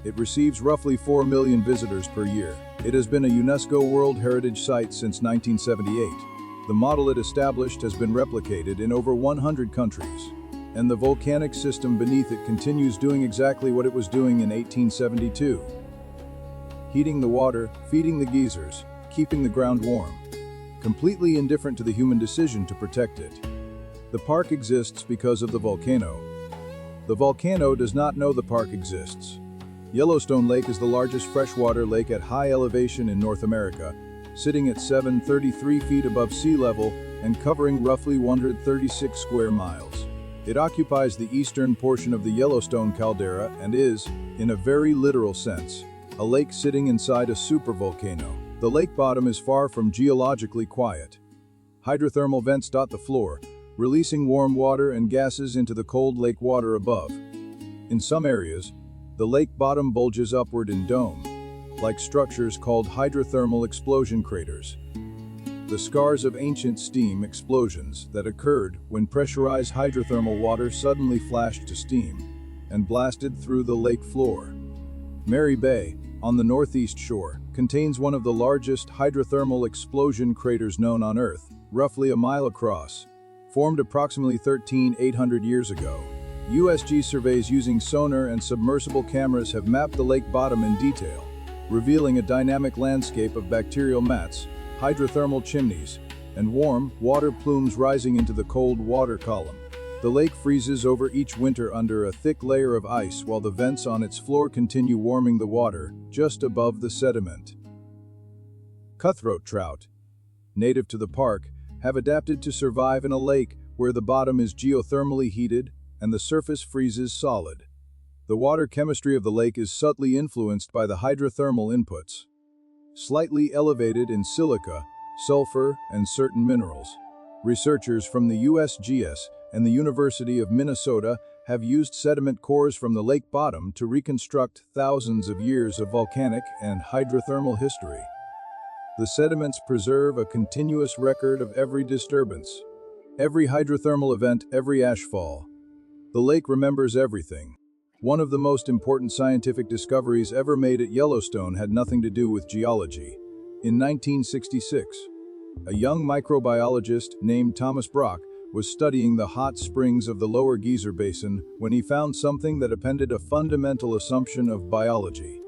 It receives roughly 4 million visitors per year. It has been a UNESCO World Heritage Site since 1978. The model it established has been replicated in over 100 countries, and the volcanic system beneath it continues doing exactly what it was doing in 1872. Heating the water, feeding the geysers, keeping the ground warm. Completely indifferent to the human decision to protect it. The park exists because of the volcano. The volcano does not know the park exists. Yellowstone Lake is the largest freshwater lake at high elevation in North America, sitting at 733 feet above sea level and covering roughly 136 square miles. It occupies the eastern portion of the Yellowstone caldera and is, in a very literal sense, a lake sitting inside a supervolcano. The lake bottom is far from geologically quiet. Hydrothermal vents dot the floor, releasing warm water and gases into the cold lake water above. In some areas, the lake bottom bulges upward in dome-like structures called hydrothermal explosion craters. The scars of ancient steam explosions that occurred when pressurized hydrothermal water suddenly flashed to steam and blasted through the lake floor. Mary Bay, on the northeast shore, contains one of the largest hydrothermal explosion craters known on Earth, roughly a mile across, formed approximately 13,800 years ago. USG surveys using sonar and submersible cameras have mapped the lake bottom in detail, revealing a dynamic landscape of bacterial mats, hydrothermal chimneys, and warm, water plumes rising into the cold water column. The lake freezes over each winter under a thick layer of ice while the vents on its floor continue warming the water just above the sediment. Cutthroat trout, native to the park, have adapted to survive in a lake where the bottom is geothermally heated and the surface freezes solid. The water chemistry of the lake is subtly influenced by the hydrothermal inputs, slightly elevated in silica, sulfur, and certain minerals. Researchers from the USGS and the University of Minnesota have used sediment cores from the lake bottom to reconstruct thousands of years of volcanic and hydrothermal history. The sediments preserve a continuous record of every disturbance, every hydrothermal event, every ashfall. The lake remembers everything. One of the most important scientific discoveries ever made at Yellowstone had nothing to do with geology. In 1966, a young microbiologist named Thomas Brock was studying the hot springs of the lower Geyser Basin when he found something that upended a fundamental assumption of biology: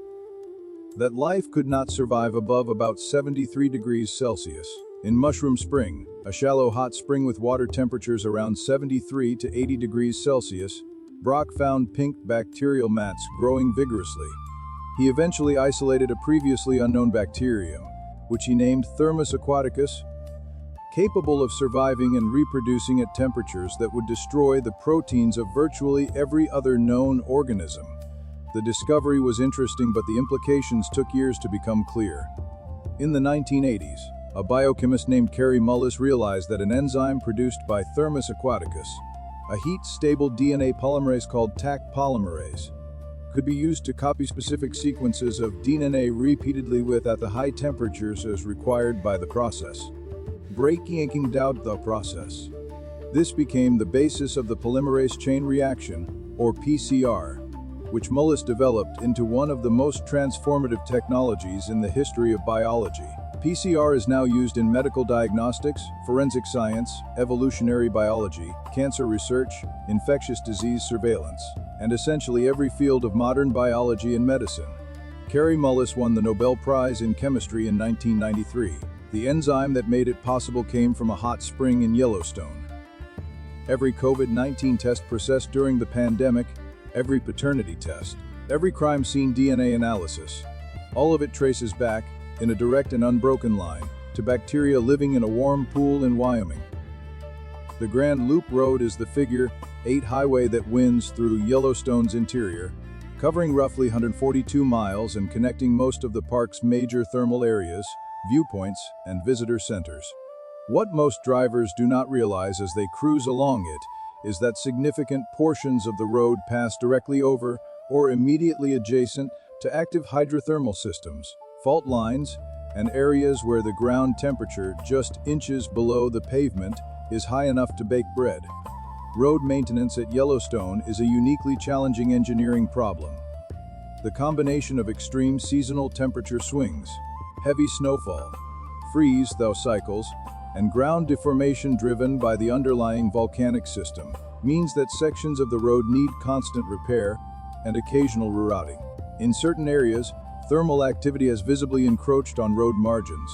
that life could not survive above about 73 degrees Celsius. In Mushroom Spring, a shallow hot spring with water temperatures around 73 to 80 degrees Celsius, Brock found pink bacterial mats growing vigorously. He eventually isolated a previously unknown bacterium, which he named Thermus aquaticus, capable of surviving and reproducing at temperatures that would destroy the proteins of virtually every other known organism. The discovery was interesting, but the implications took years to become clear. In the 1980s, a biochemist named Kary Mullis realized that an enzyme produced by Thermus aquaticus, a heat-stable DNA polymerase called Taq polymerase, could be used to copy specific sequences of DNA repeatedly at the high temperatures as required by the process, breaking down the process. This became the basis of the polymerase chain reaction, or PCR, which Mullis developed into one of the most transformative technologies in the history of biology. PCR is now used in medical diagnostics, forensic science, evolutionary biology, cancer research, infectious disease surveillance, and essentially every field of modern biology and medicine. Kary Mullis won the Nobel Prize in Chemistry in 1993. The enzyme that made it possible came from a hot spring in Yellowstone. Every COVID-19 test processed during the pandemic, every paternity test, every crime scene DNA analysis, all of it traces back, in a direct and unbroken line, to bacteria living in a warm pool in Wyoming. The Grand Loop Road is the Figure 8 highway that winds through Yellowstone's interior, covering roughly 142 miles and connecting most of the park's major thermal areas, viewpoints, and visitor centers. What most drivers do not realize as they cruise along it is that significant portions of the road pass directly over or immediately adjacent to active hydrothermal systems, fault lines, and areas where the ground temperature just inches below the pavement is high enough to bake bread. Road maintenance at Yellowstone is a uniquely challenging engineering problem. The combination of extreme seasonal temperature swings, heavy snowfall, freeze-thaw cycles, and ground deformation driven by the underlying volcanic system means that sections of the road need constant repair and occasional rerouting. In certain areas, thermal activity has visibly encroached on road margins.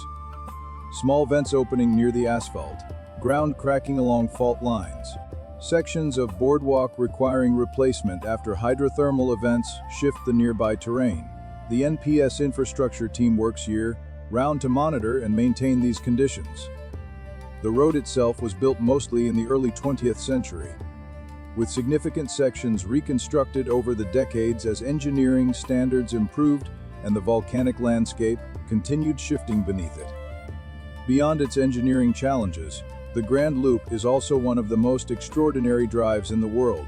Small vents opening near the asphalt, ground cracking along fault lines, sections of boardwalk requiring replacement after hydrothermal events shift the nearby terrain. The NPS infrastructure team works year-round to monitor and maintain these conditions. The road itself was built mostly in the early 20th century, with significant sections reconstructed over the decades as engineering standards improved and the volcanic landscape continued shifting beneath it. Beyond its engineering challenges, the Grand Loop is also one of the most extraordinary drives in the world.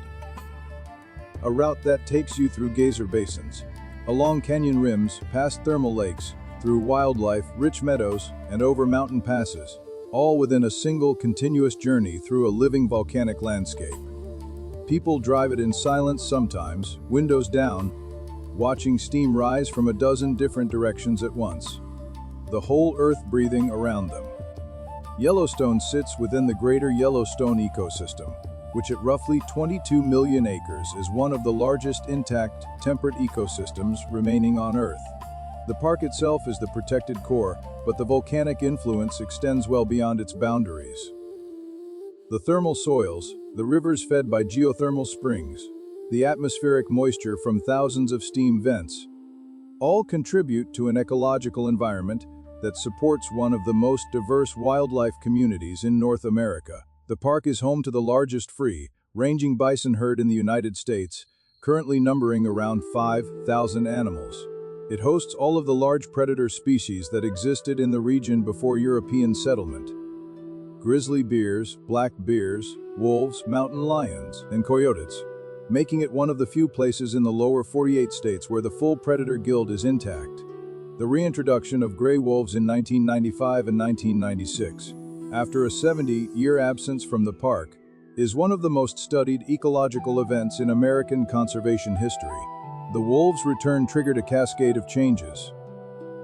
A route that takes you through geyser basins, along canyon rims, past thermal lakes, through wildlife-rich meadows, and over mountain passes, all within a single continuous journey through a living volcanic landscape. People drive it in silence sometimes, windows down, watching steam rise from a dozen different directions at once, the whole earth breathing around them. Yellowstone sits within the greater Yellowstone ecosystem, which at roughly 22 million acres is one of the largest intact, temperate ecosystems remaining on Earth. The park itself is the protected core, but the volcanic influence extends well beyond its boundaries. The thermal soils, the rivers fed by geothermal springs, the atmospheric moisture from thousands of steam vents, all contribute to an ecological environment that supports one of the most diverse wildlife communities in North America. The park is home to the largest free-ranging bison herd in the United States, currently numbering around 5,000 animals. It hosts all of the large predator species that existed in the region before European settlement: grizzly bears, black bears, wolves, mountain lions, and coyotes, making it one of the few places in the lower 48 states where the full predator guild is intact. The reintroduction of gray wolves in 1995 and 1996, after a 70-year absence from the park, is one of the most studied ecological events in American conservation history. The wolves' return triggered a cascade of changes.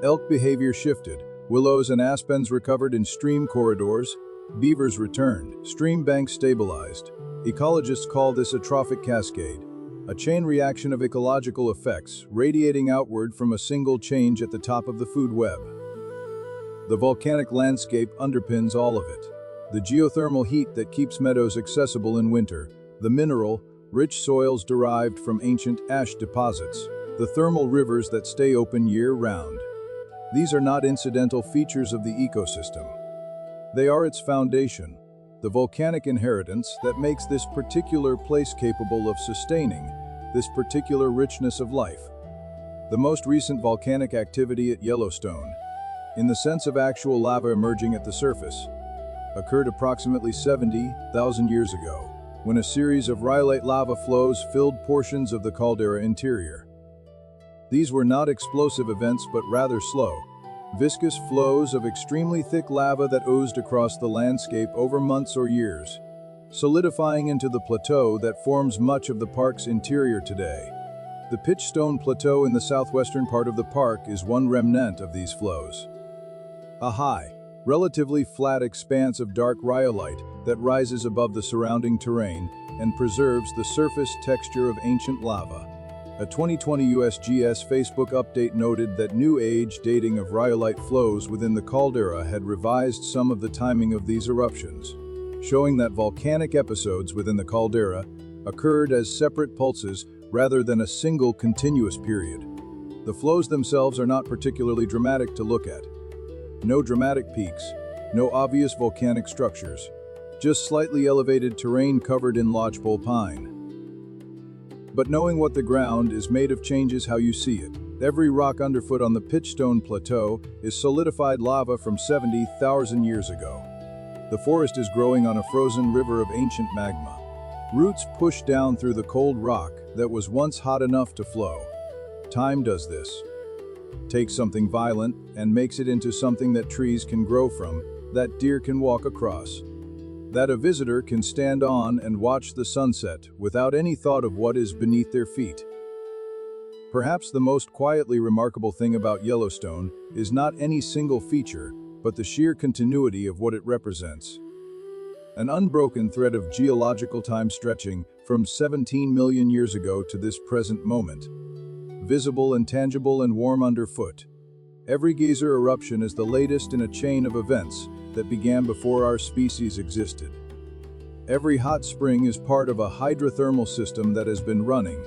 Elk behavior shifted, willows and aspens recovered in stream corridors, Beavers returned, stream banks stabilized. Ecologists call this a trophic cascade, a chain reaction of ecological effects radiating outward from a single change at the top of the food web. The volcanic landscape underpins all of it. The geothermal heat that keeps meadows accessible in winter, the mineral, rich soils derived from ancient ash deposits, the thermal rivers that stay open year-round. These are not incidental features of the ecosystem. They are its foundation, the volcanic inheritance that makes this particular place capable of sustaining this particular richness of life. The most recent volcanic activity at Yellowstone, in the sense of actual lava emerging at the surface, occurred approximately 70,000 years ago, when a series of rhyolite lava flows filled portions of the caldera interior. These were not explosive events but rather slow, viscous flows of extremely thick lava that oozed across the landscape over months or years, solidifying into the plateau that forms much of the park's interior today. The Pitchstone Plateau in the southwestern part of the park is one remnant of these flows. A high, relatively flat expanse of dark rhyolite that rises above the surrounding terrain and preserves the surface texture of ancient lava. A 2020 USGS Facebook update noted that new age dating of rhyolite flows within the caldera had revised some of the timing of these eruptions, showing that volcanic episodes within the caldera occurred as separate pulses rather than a single continuous period. The flows themselves are not particularly dramatic to look at. No dramatic peaks, no obvious volcanic structures, just slightly elevated terrain covered in lodgepole pine. But knowing what the ground is made of changes how you see it. Every rock underfoot on the Pitchstone Plateau is solidified lava from 70,000 years ago. The forest is growing on a frozen river of ancient magma. Roots push down through the cold rock that was once hot enough to flow. Time does this. Takes something violent and makes it into something that trees can grow from, that deer can walk across, that a visitor can stand on and watch the sunset without any thought of what is beneath their feet. Perhaps the most quietly remarkable thing about Yellowstone is not any single feature, but the sheer continuity of what it represents. An unbroken thread of geological time stretching from 17 million years ago to this present moment. Visible and tangible and warm underfoot. Every geyser eruption is the latest in a chain of events that began before our species existed. Every hot spring is part of a hydrothermal system that has been running,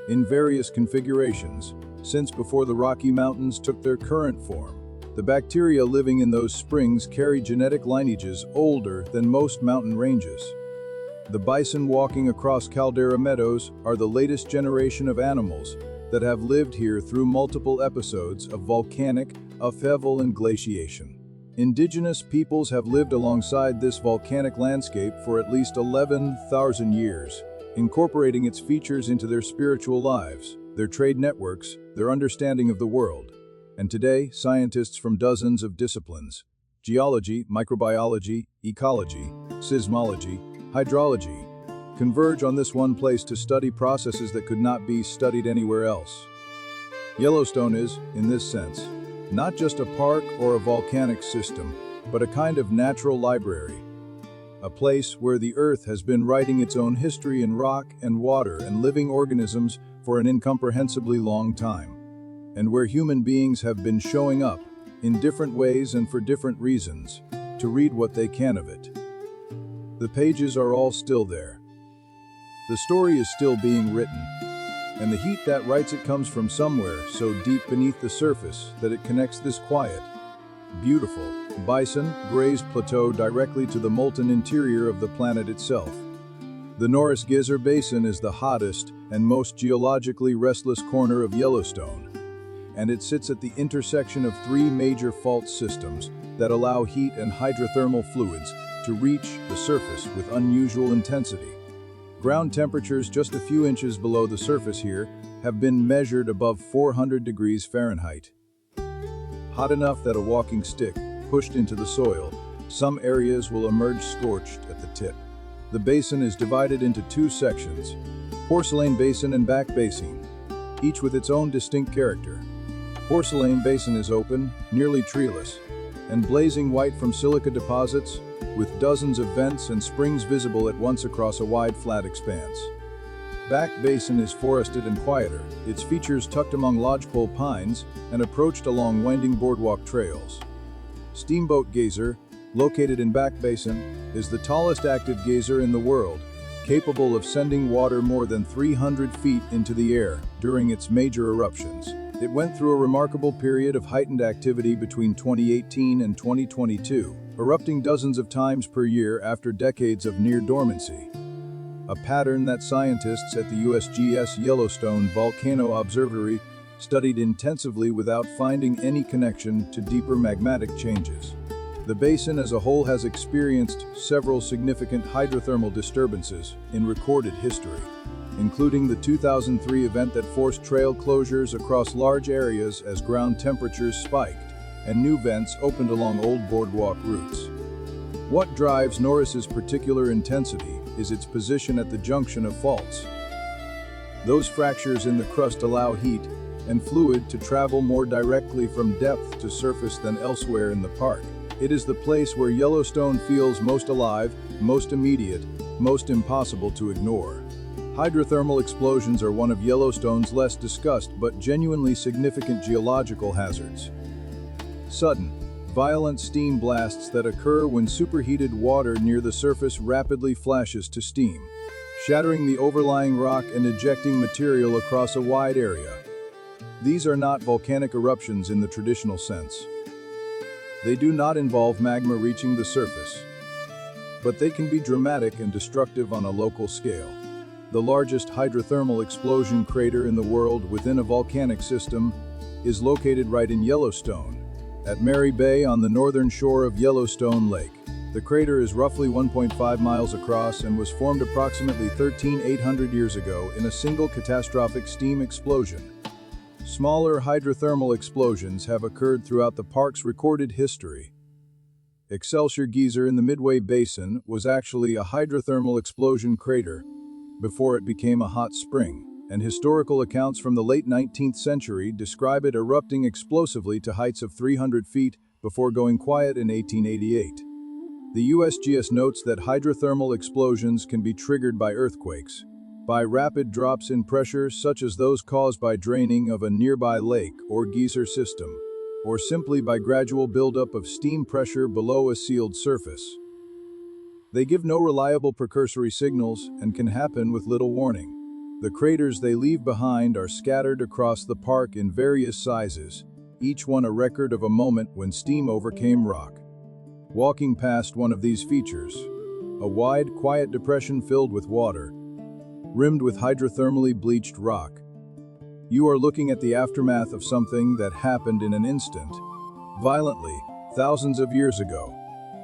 in various configurations, since before the Rocky Mountains took their current form. The bacteria living in those springs carry genetic lineages older than most mountain ranges. The bison walking across caldera meadows are the latest generation of animals that have lived here through multiple episodes of volcanic upheaval and glaciation. Indigenous peoples have lived alongside this volcanic landscape for at least 11,000 years, incorporating its features into their spiritual lives, their trade networks, their understanding of the world. And today, scientists from dozens of disciplines, geology, microbiology, ecology, seismology, hydrology, converge on this one place to study processes that could not be studied anywhere else. Yellowstone is, in this sense, not just a park or a volcanic system, but a kind of natural library. A place where the Earth has been writing its own history in rock and water and living organisms for an incomprehensibly long time, and where human beings have been showing up, in different ways and for different reasons, to read what they can of it. The pages are all still there. The story is still being written, and the heat that writes it comes from somewhere so deep beneath the surface that it connects this quiet, beautiful, bison-grazed plateau directly to the molten interior of the planet itself. The Norris Geyser Basin is the hottest and most geologically restless corner of Yellowstone, and it sits at the intersection of three major fault systems that allow heat and hydrothermal fluids to reach the surface with unusual intensity. Ground temperatures just a few inches below the surface here have been measured above 400 degrees Fahrenheit. Hot enough that a walking stick, pushed into the soil, some areas will emerge scorched at the tip. The basin is divided into two sections, Porcelain Basin and Back Basin, each with its own distinct character. Porcelain Basin is open, nearly treeless, and blazing white from silica deposits, with dozens of vents and springs visible at once across a wide flat expanse. Back Basin is forested and quieter, its features tucked among lodgepole pines and approached along winding boardwalk trails. Steamboat Geyser, located in Back Basin, is the tallest active geyser in the world, capable of sending water more than 300 feet into the air during its major eruptions. It went through a remarkable period of heightened activity between 2018 and 2022, erupting dozens of times per year after decades of near dormancy. A pattern that scientists at the USGS Yellowstone Volcano Observatory studied intensively without finding any connection to deeper magmatic changes. The basin as a whole has experienced several significant hydrothermal disturbances in recorded history, including the 2003 event that forced trail closures across large areas as ground temperatures spiked and new vents opened along old boardwalk routes. What drives Norris's particular intensity is its position at the junction of faults. Those fractures in the crust allow heat and fluid to travel more directly from depth to surface than elsewhere in the park. It is the place where Yellowstone feels most alive, most immediate, most impossible to ignore. Hydrothermal explosions are one of Yellowstone's less discussed but genuinely significant geological hazards. Sudden, violent steam blasts that occur when superheated water near the surface rapidly flashes to steam, shattering the overlying rock and ejecting material across a wide area. These are not volcanic eruptions in the traditional sense. They do not involve magma reaching the surface, but they can be dramatic and destructive on a local scale. The largest hydrothermal explosion crater in the world within a volcanic system is located right in Yellowstone, at Mary Bay on the northern shore of Yellowstone Lake. The crater is roughly 1.5 miles across and was formed approximately 13,800 years ago in a single catastrophic steam explosion. Smaller hydrothermal explosions have occurred throughout the park's recorded history. Excelsior Geyser in the Midway Basin was actually a hydrothermal explosion crater before it became a hot spring, and historical accounts from the late 19th century describe it erupting explosively to heights of 300 feet before going quiet in 1888. The USGS notes that hydrothermal explosions can be triggered by earthquakes, by rapid drops in pressure such as those caused by draining of a nearby lake or geyser system, or simply by gradual buildup of steam pressure below a sealed surface. They give no reliable precursory signals and can happen with little warning. The craters they leave behind are scattered across the park in various sizes, each one a record of a moment when steam overcame rock. Walking past one of these features, a wide, quiet depression filled with water, rimmed with hydrothermally bleached rock, you are looking at the aftermath of something that happened in an instant, violently, thousands of years ago,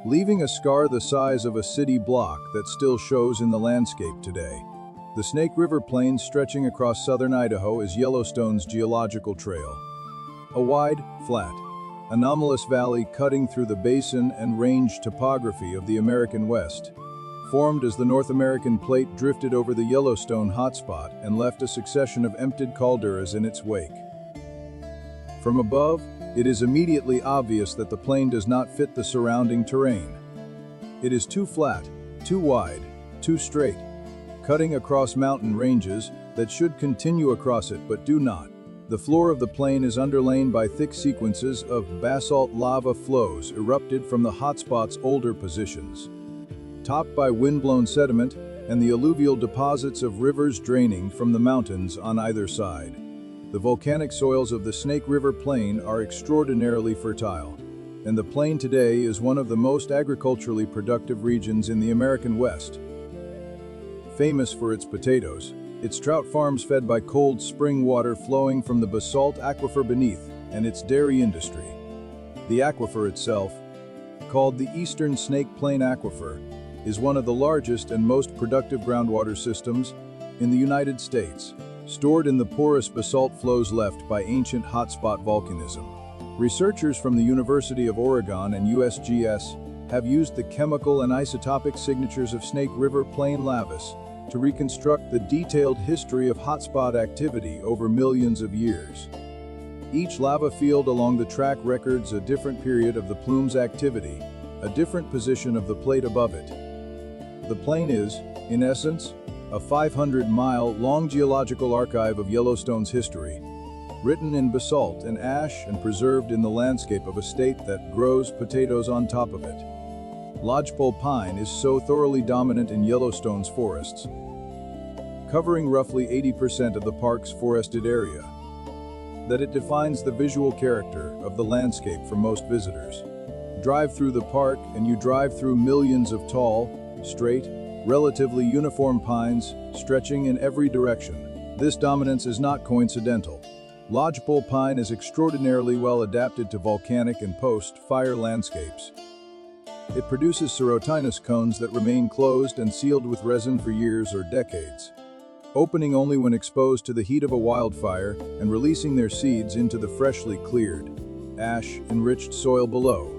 leaving a scar the size of a city block that still shows in the landscape today. The Snake River Plain stretching across southern Idaho is Yellowstone's geological trail. A wide, flat, anomalous valley cutting through the basin and range topography of the American West, formed as the North American plate drifted over the Yellowstone hotspot and left a succession of emptied calderas in its wake. From above, it is immediately obvious that the plain does not fit the surrounding terrain. It is too flat, too wide, too straight, cutting across mountain ranges that should continue across it but do not. The floor of the plain is underlain by thick sequences of basalt lava flows erupted from the hotspot's older positions, topped by wind-blown sediment and the alluvial deposits of rivers draining from the mountains on either side. The volcanic soils of the Snake River Plain are extraordinarily fertile, and the plain today is one of the most agriculturally productive regions in the American West. Famous for its potatoes, its trout farms fed by cold spring water flowing from the basalt aquifer beneath, and its dairy industry. The aquifer itself, called the Eastern Snake Plain Aquifer, is one of the largest and most productive groundwater systems in the United States, stored in the porous basalt flows left by ancient hotspot volcanism. Researchers from the University of Oregon and USGS have used the chemical and isotopic signatures of Snake River Plain lavas to reconstruct the detailed history of hotspot activity over millions of years. Each lava field along the track records a different period of the plume's activity, a different position of the plate above it. The plain is, in essence, a 500-mile-long geological archive of Yellowstone's history, written in basalt and ash and preserved in the landscape of a state that grows potatoes on top of it. Lodgepole pine is so thoroughly dominant in Yellowstone's forests, covering roughly 80% of the park's forested area, that it defines the visual character of the landscape for most visitors. Drive through the park and you drive through millions of tall, straight, relatively uniform pines stretching in every direction. This dominance is not coincidental. Lodgepole pine is extraordinarily well adapted to volcanic and post-fire landscapes. It produces serotinous cones that remain closed and sealed with resin for years or decades, opening only when exposed to the heat of a wildfire and releasing their seeds into the freshly cleared, ash-enriched soil below.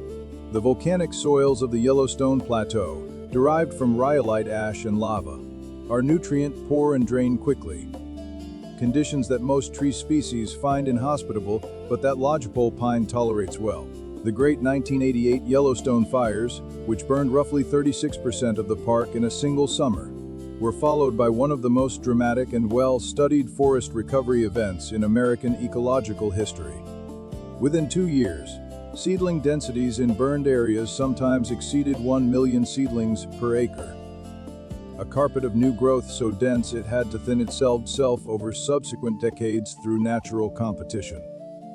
The volcanic soils of the Yellowstone Plateau, derived from rhyolite ash and lava, are nutrient-poor and drain quickly, conditions that most tree species find inhospitable but that lodgepole pine tolerates well. The great 1988 Yellowstone fires, which burned roughly 36% of the park in a single summer, were followed by one of the most dramatic and well-studied forest recovery events in American ecological history. Within 2 years, seedling densities in burned areas sometimes exceeded 1 million seedlings per acre. A carpet of new growth so dense it had to thin itself over subsequent decades through natural competition.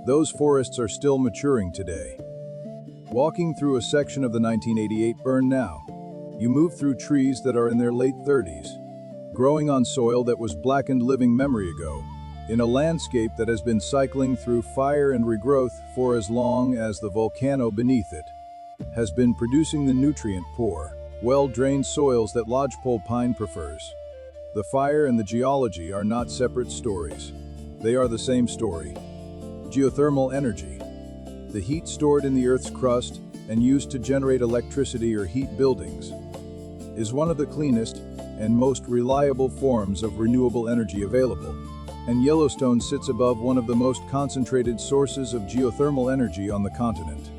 Those forests are still maturing today. Walking through a section of the 1988 burn now, you move through trees that are in their late 30s, growing on soil that was blackened living memory ago, in a landscape that has been cycling through fire and regrowth for as long as the volcano beneath it has been producing the nutrient-poor, well-drained soils that lodgepole pine prefers. The fire and the geology are not separate stories. They are the same story. Geothermal energy, the heat stored in the Earth's crust and used to generate electricity or heat buildings, is one of the cleanest and most reliable forms of renewable energy available, and Yellowstone sits above one of the most concentrated sources of geothermal energy on the continent.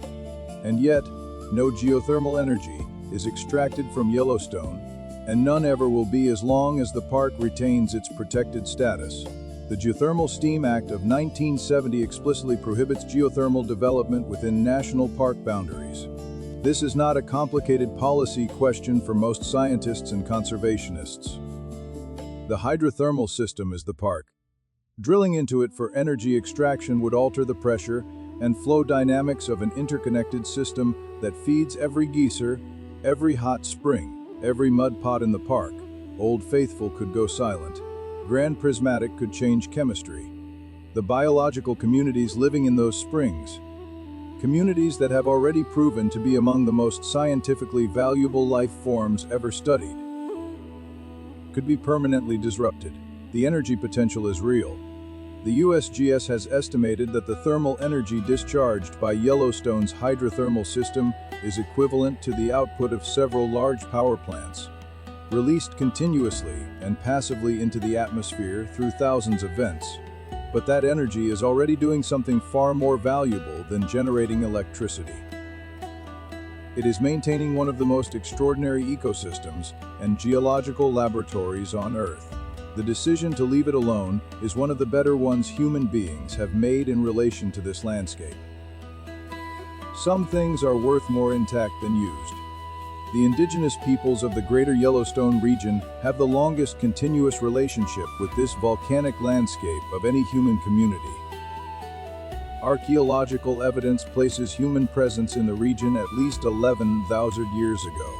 And yet, no geothermal energy is extracted from Yellowstone, and none ever will be as long as the park retains its protected status. The Geothermal Steam Act of 1970 explicitly prohibits geothermal development within national park boundaries. This is not a complicated policy question for most scientists and conservationists. The hydrothermal system is the park. Drilling into it for energy extraction would alter the pressure and flow dynamics of an interconnected system that feeds every geyser, every hot spring, every mud pot in the park. Old Faithful could go silent. Grand Prismatic could change chemistry. The biological communities living in those springs, communities that have already proven to be among the most scientifically valuable life forms ever studied, could be permanently disrupted. The energy potential is real. The USGS has estimated that the thermal energy discharged by Yellowstone's hydrothermal system is equivalent to the output of several large power plants, released continuously and passively into the atmosphere through thousands of vents. But that energy is already doing something far more valuable than generating electricity. It is maintaining one of the most extraordinary ecosystems and geological laboratories on Earth. The decision to leave it alone is one of the better ones human beings have made in relation to this landscape. Some things are worth more intact than used. The indigenous peoples of the greater Yellowstone region have the longest continuous relationship with this volcanic landscape of any human community. Archaeological evidence places human presence in the region at least 11,000 years ago,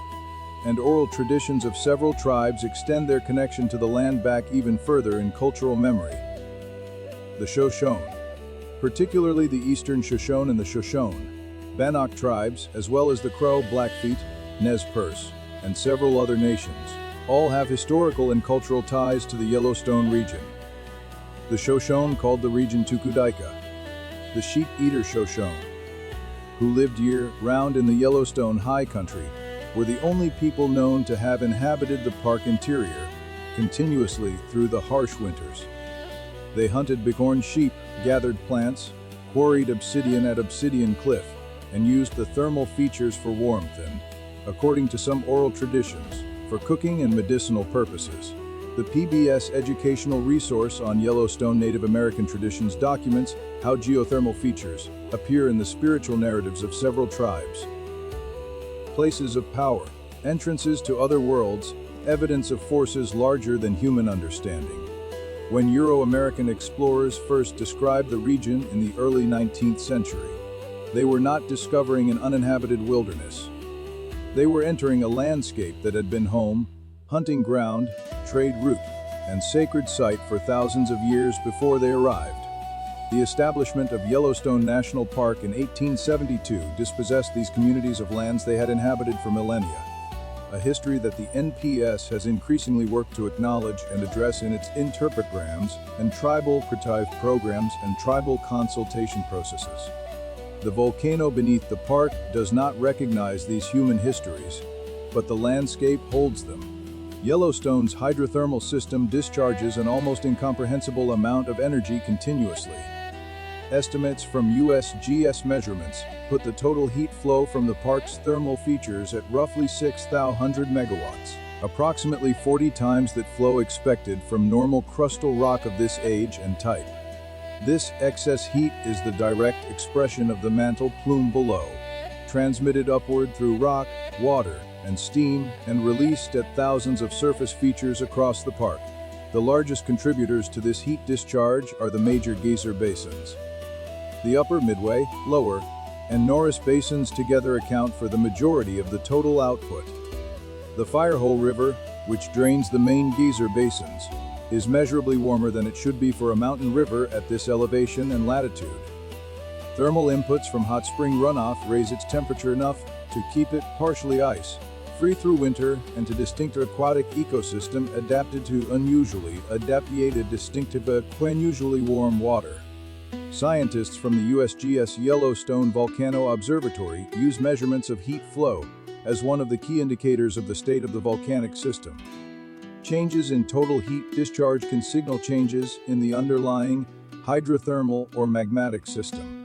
and oral traditions of several tribes extend their connection to the land back even further in cultural memory. The Shoshone, particularly the Eastern Shoshone and the Shoshone, Bannock tribes, as well as the Crow, Blackfeet, Nez Perce, and several other nations, all have historical and cultural ties to the Yellowstone region. The Shoshone called the region Tukudika, the sheep-eater Shoshone, who lived year-round in the Yellowstone high country, were the only people known to have inhabited the park interior continuously through the harsh winters. They hunted bighorn sheep, gathered plants, quarried obsidian at Obsidian Cliff, and used the thermal features for warmth and, according to some oral traditions, for cooking and medicinal purposes. The PBS educational resource on Yellowstone Native American traditions documents how geothermal features appear in the spiritual narratives of several tribes. Places of power, entrances to other worlds, evidence of forces larger than human understanding. When Euro-American explorers first described the region in the early 19th century, they were not discovering an uninhabited wilderness. They were entering a landscape that had been home, hunting ground, trade route, and sacred site for thousands of years before they arrived. The establishment of Yellowstone National Park in 1872 dispossessed these communities of lands they had inhabited for millennia, a history that the NPS has increasingly worked to acknowledge and address in its interprograms and tribal creative programs and tribal consultation processes. The volcano beneath the park does not recognize these human histories, but the landscape holds them. Yellowstone's hydrothermal system discharges an almost incomprehensible amount of energy continuously. Estimates from USGS measurements put the total heat flow from the park's thermal features at roughly 6,000 megawatts, approximately 40 times that flow expected from normal crustal rock of this age and type. This excess heat is the direct expression of the mantle plume below, transmitted upward through rock, water, and steam, and released at thousands of surface features across the park. The largest contributors to this heat discharge are the major geyser basins. The upper, midway, lower, and Norris basins together account for the majority of the total output. The Firehole River, which drains the main geyser basins, is measurably warmer than it should be for a mountain river at this elevation and latitude. Thermal inputs from hot spring runoff raise its temperature enough to keep it partially ice, free through winter, and to distinct aquatic ecosystem adapted to unusually adapted distinctive unusually warm water. Scientists from the USGS Yellowstone Volcano Observatory use measurements of heat flow as one of the key indicators of the state of the volcanic system. Changes in total heat discharge can signal changes in the underlying hydrothermal or magmatic system.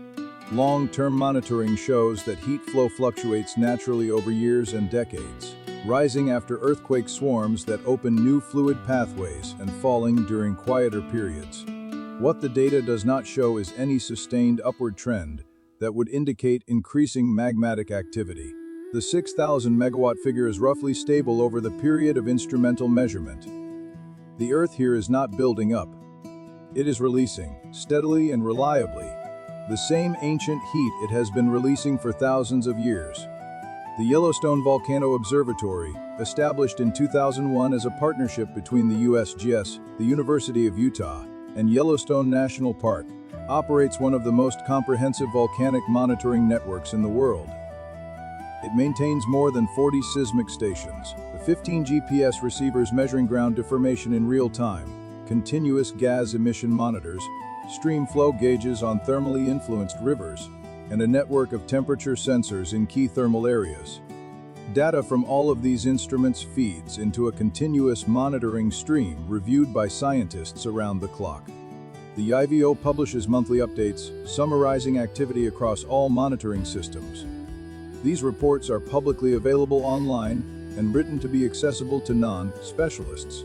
Long-term monitoring shows that heat flow fluctuates naturally over years and decades, rising after earthquake swarms that open new fluid pathways and falling during quieter periods. What the data does not show is any sustained upward trend that would indicate increasing magmatic activity. The 6,000 megawatt figure is roughly stable over the period of instrumental measurement. The Earth here is not building up. It is releasing, steadily and reliably, the same ancient heat it has been releasing for thousands of years. The Yellowstone Volcano Observatory, established in 2001 as a partnership between the USGS, the University of Utah, and Yellowstone National Park, operates one of the most comprehensive volcanic monitoring networks in the world. It maintains more than 40 seismic stations, the 15 GPS receivers measuring ground deformation in real time, continuous gas emission monitors, stream flow gauges on thermally influenced rivers, and a network of temperature sensors in key thermal areas. Data from all of these instruments feeds into a continuous monitoring stream reviewed by scientists around the clock. The IVO publishes monthly updates summarizing activity across all monitoring systems. These reports are publicly available online and written to be accessible to non-specialists.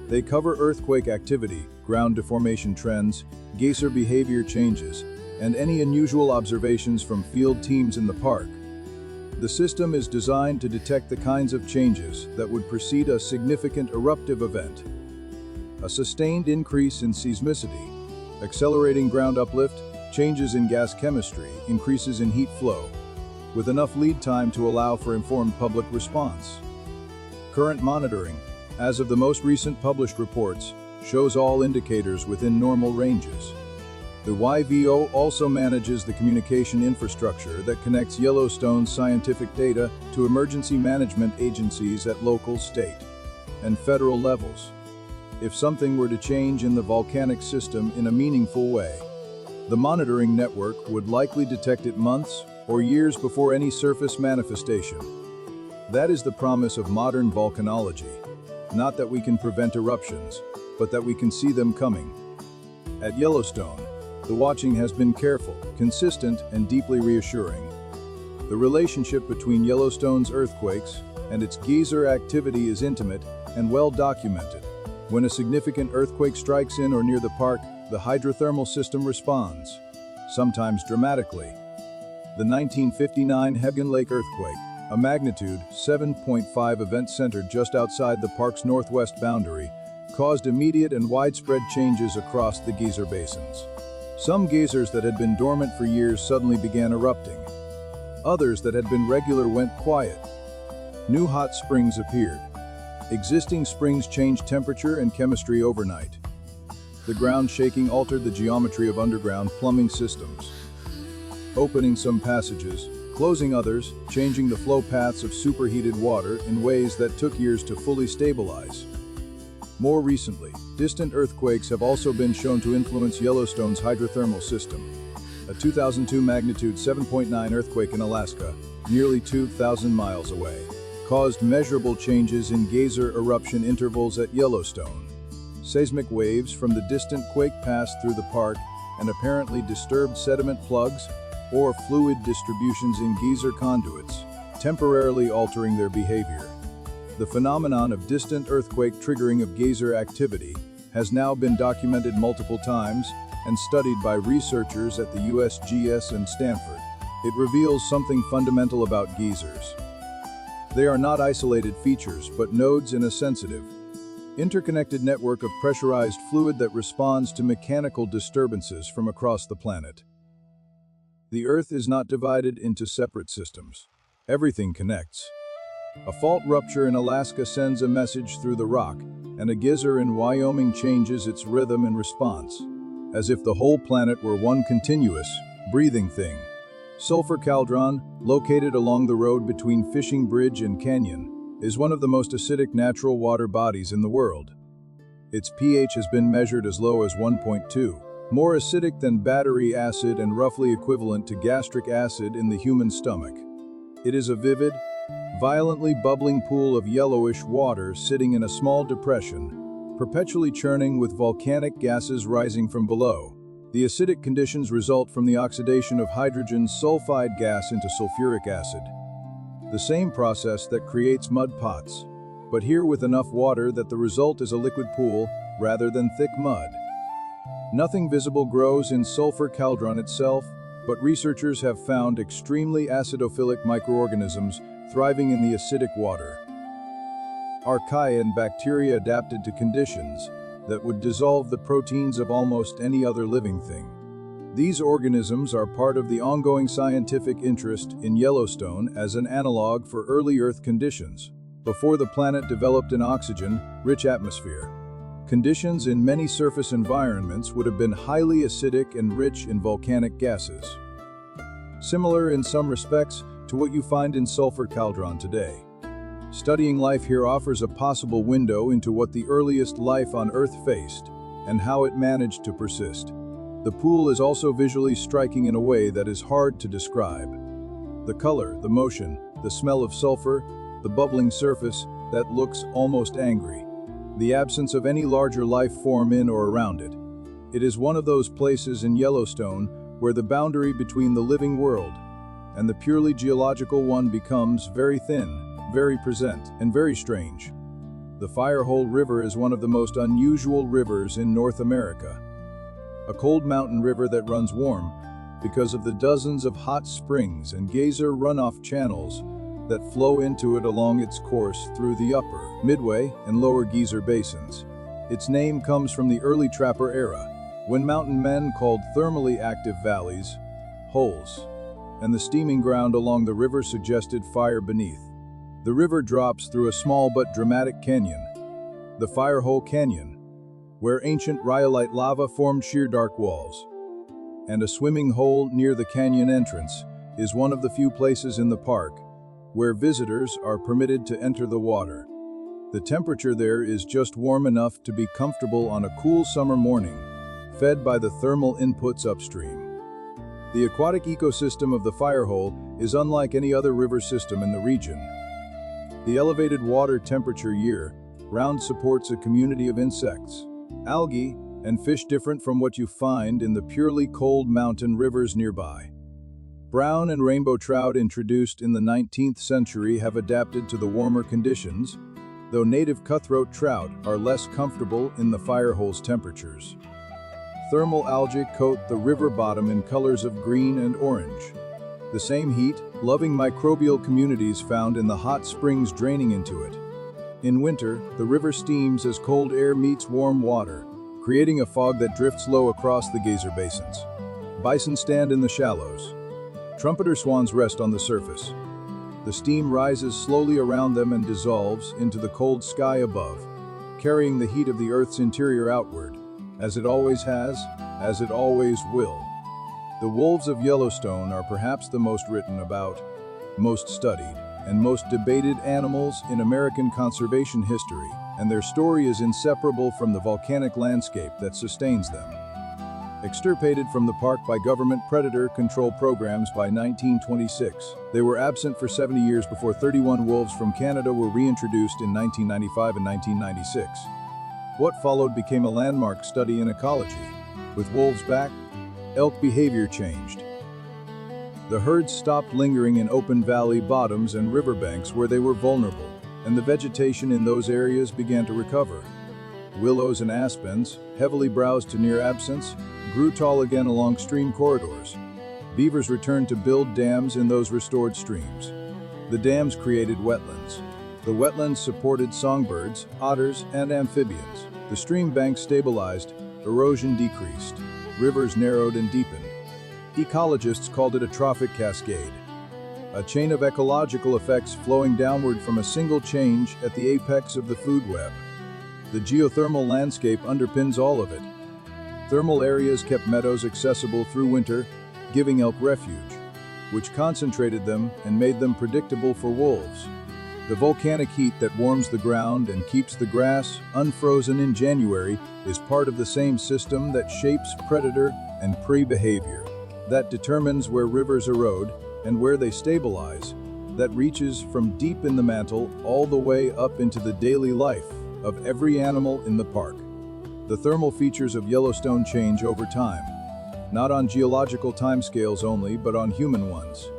They cover earthquake activity, ground deformation trends, geyser behavior changes, and any unusual observations from field teams in the park. The system is designed to detect the kinds of changes that would precede a significant eruptive event. A sustained increase in seismicity, accelerating ground uplift, changes in gas chemistry, increases in heat flow, with enough lead time to allow for informed public response. Current monitoring, as of the most recent published reports, shows all indicators within normal ranges. The YVO also manages the communication infrastructure that connects Yellowstone's scientific data to emergency management agencies at local, state, and federal levels. If something were to change in the volcanic system in a meaningful way, the monitoring network would likely detect it months or years before any surface manifestation. That is the promise of modern volcanology. Not that we can prevent eruptions, but that we can see them coming. At Yellowstone, the watching has been careful, consistent, and deeply reassuring. The relationship between Yellowstone's earthquakes and its geyser activity is intimate and well documented. When a significant earthquake strikes in or near the park, the hydrothermal system responds, sometimes dramatically. The 1959 Hebgen Lake earthquake, a magnitude 7.5 event centered just outside the park's northwest boundary, caused immediate and widespread changes across the geyser basins. Some geysers that had been dormant for years suddenly began erupting. Others that had been regular went quiet. New hot springs appeared. Existing springs changed temperature and chemistry overnight. The ground shaking altered the geometry of underground plumbing systems, opening some passages, closing others, changing the flow paths of superheated water in ways that took years to fully stabilize. More recently, distant earthquakes have also been shown to influence Yellowstone's hydrothermal system. A 2002 magnitude 7.9 earthquake in Alaska, nearly 2,000 miles away, caused measurable changes in geyser eruption intervals at Yellowstone. Seismic waves from the distant quake passed through the park and apparently disturbed sediment plugs or fluid distributions in geyser conduits, temporarily altering their behavior. The phenomenon of distant earthquake triggering of geyser activity has now been documented multiple times and studied by researchers at the USGS and Stanford. It reveals something fundamental about geysers. They are not isolated features, but nodes in a sensitive, interconnected network of pressurized fluid that responds to mechanical disturbances from across the planet. The Earth is not divided into separate systems. Everything connects. A fault rupture in Alaska sends a message through the rock, and a geyser in Wyoming changes its rhythm in response, as if the whole planet were one continuous, breathing thing. Sulfur Caldron, located along the road between Fishing Bridge and Canyon, is one of the most acidic natural water bodies in the world. Its pH has been measured as low as 1.2, more acidic than battery acid and roughly equivalent to gastric acid in the human stomach. It is a vivid, violently bubbling pool of yellowish water sitting in a small depression, perpetually churning with volcanic gases rising from below. The acidic conditions result from the oxidation of hydrogen sulfide gas into sulfuric acid, the same process that creates mud pots, but here with enough water that the result is a liquid pool rather than thick mud. Nothing visible grows in sulfur caldron itself, but researchers have found extremely acidophilic microorganisms thriving in the acidic water. Archaea and bacteria adapted to conditions that would dissolve the proteins of almost any other living thing. These organisms are part of the ongoing scientific interest in Yellowstone as an analog for early Earth conditions, before the planet developed an oxygen-rich atmosphere. Conditions in many surface environments would have been highly acidic and rich in volcanic gases, similar in some respects to what you find in sulfur caldron today. Studying life here offers a possible window into what the earliest life on Earth faced and how it managed to persist. The pool is also visually striking in a way that is hard to describe. The color, the motion, the smell of sulfur, the bubbling surface that looks almost angry. The absence of any larger life form in or around it. It is one of those places in Yellowstone where the boundary between the living world and the purely geological one becomes very thin, very present, and very strange. The Firehole River is one of the most unusual rivers in North America. A cold mountain river that runs warm because of the dozens of hot springs and geyser runoff channels that flow into it along its course through the upper, midway, and lower geyser basins. Its name comes from the early trapper era, when mountain men called thermally active valleys holes, and the steaming ground along the river suggested fire beneath. The river drops through a small but dramatic canyon, the Firehole Canyon, where ancient rhyolite lava formed sheer dark walls. And a swimming hole near the canyon entrance is one of the few places in the park where visitors are permitted to enter the water. The temperature there is just warm enough to be comfortable on a cool summer morning, fed by the thermal inputs upstream. The aquatic ecosystem of the Firehole is unlike any other river system in the region. The elevated water temperature year-round supports a community of insects, algae, and fish different from what you find in the purely cold mountain rivers nearby. Brown and rainbow trout introduced in the 19th century have adapted to the warmer conditions, though native cutthroat trout are less comfortable in the firehole's temperatures. Thermal algae coat the river bottom in colors of green and orange. The same heat-loving microbial communities found in the hot springs draining into it. In winter, the river steams as cold air meets warm water, creating a fog that drifts low across the geyser basins. Bison stand in the shallows. Trumpeter swans rest on the surface. The steam rises slowly around them and dissolves into the cold sky above, carrying the heat of the Earth's interior outward, as it always has, as it always will. The wolves of Yellowstone are perhaps the most written about, most studied, and most debated animals in American conservation history, and their story is inseparable from the volcanic landscape that sustains them. Extirpated from the park by government predator control programs by 1926, they were absent for 70 years before 31 wolves from Canada were reintroduced in 1995 and 1996. What followed became a landmark study in ecology. With wolves back, elk behavior changed. The herds stopped lingering in open valley bottoms and riverbanks where they were vulnerable, and the vegetation in those areas began to recover. Willows and aspens, heavily browsed to near absence, grew tall again along stream corridors. Beavers returned to build dams in those restored streams. The dams created wetlands. The wetlands supported songbirds, otters, and amphibians. The stream banks stabilized, erosion decreased, rivers narrowed and deepened. Ecologists called it a trophic cascade, a chain of ecological effects flowing downward from a single change at the apex of the food web. The geothermal landscape underpins all of it. Thermal areas kept meadows accessible through winter, giving elk refuge, which concentrated them and made them predictable for wolves. The volcanic heat that warms the ground and keeps the grass unfrozen in January is part of the same system that shapes predator and prey behavior, that determines where rivers erode and where they stabilize, that reaches from deep in the mantle all the way up into the daily life of every animal in the park. The thermal features of Yellowstone change over time, not on geological timescales only, but on human ones.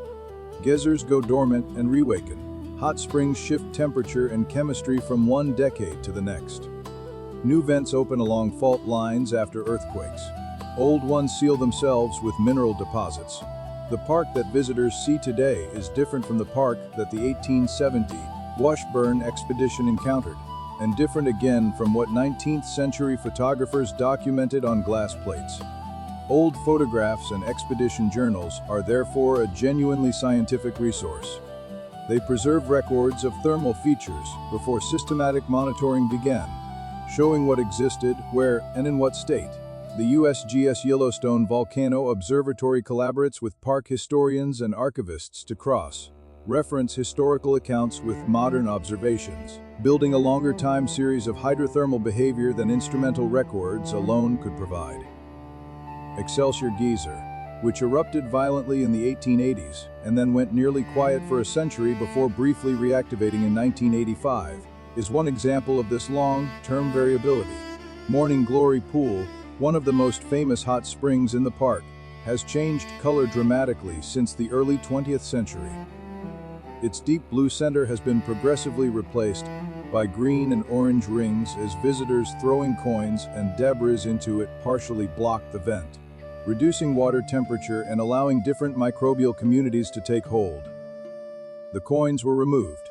Geysers go dormant and reawaken. Hot springs shift temperature and chemistry from one decade to the next. New vents open along fault lines after earthquakes. Old ones seal themselves with mineral deposits. The park that visitors see today is different from the park that the 1870 Washburn expedition encountered, and different again from what 19th century photographers documented on glass plates. Old photographs and expedition journals are therefore a genuinely scientific resource. They preserve records of thermal features before systematic monitoring began, showing what existed, where, and in what state. The USGS Yellowstone Volcano Observatory collaborates with park historians and archivists to cross-reference historical accounts with modern observations, building a longer time series of hydrothermal behavior than instrumental records alone could provide. Excelsior Geyser, which erupted violently in the 1880s and then went nearly quiet for a century before briefly reactivating in 1985, is one example of this long-term variability. Morning Glory Pool, one of the most famous hot springs in the park, has changed color dramatically since the early 20th century. Its deep blue center has been progressively replaced by green and orange rings as visitors throwing coins and debris into it partially block the vent, reducing water temperature and allowing different microbial communities to take hold. The coins were removed.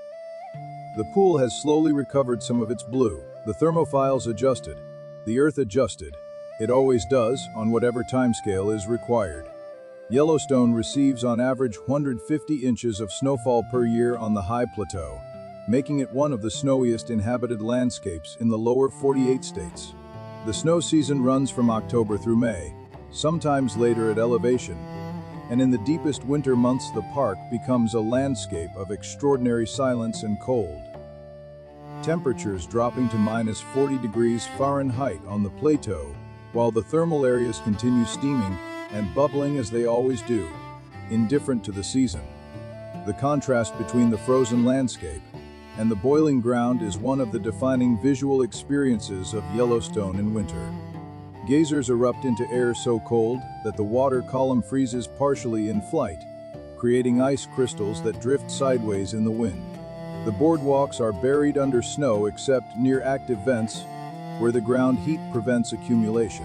The pool has slowly recovered some of its blue. The thermophiles adjusted. The Earth adjusted. It always does, on whatever timescale is required. Yellowstone receives on average 150 inches of snowfall per year on the high plateau, making it one of the snowiest inhabited landscapes in the lower 48 states. The snow season runs from October through May, sometimes later at elevation, and in the deepest winter months the park becomes a landscape of extraordinary silence and cold. Temperatures dropping to minus 40 degrees Fahrenheit on the plateau, while the thermal areas continue steaming and bubbling as they always do, indifferent to the season. The contrast between the frozen landscape and the boiling ground is one of the defining visual experiences of Yellowstone in winter. Geysers erupt into air so cold that the water column freezes partially in flight, creating ice crystals that drift sideways in the wind. The boardwalks are buried under snow except near active vents, where the ground heat prevents accumulation.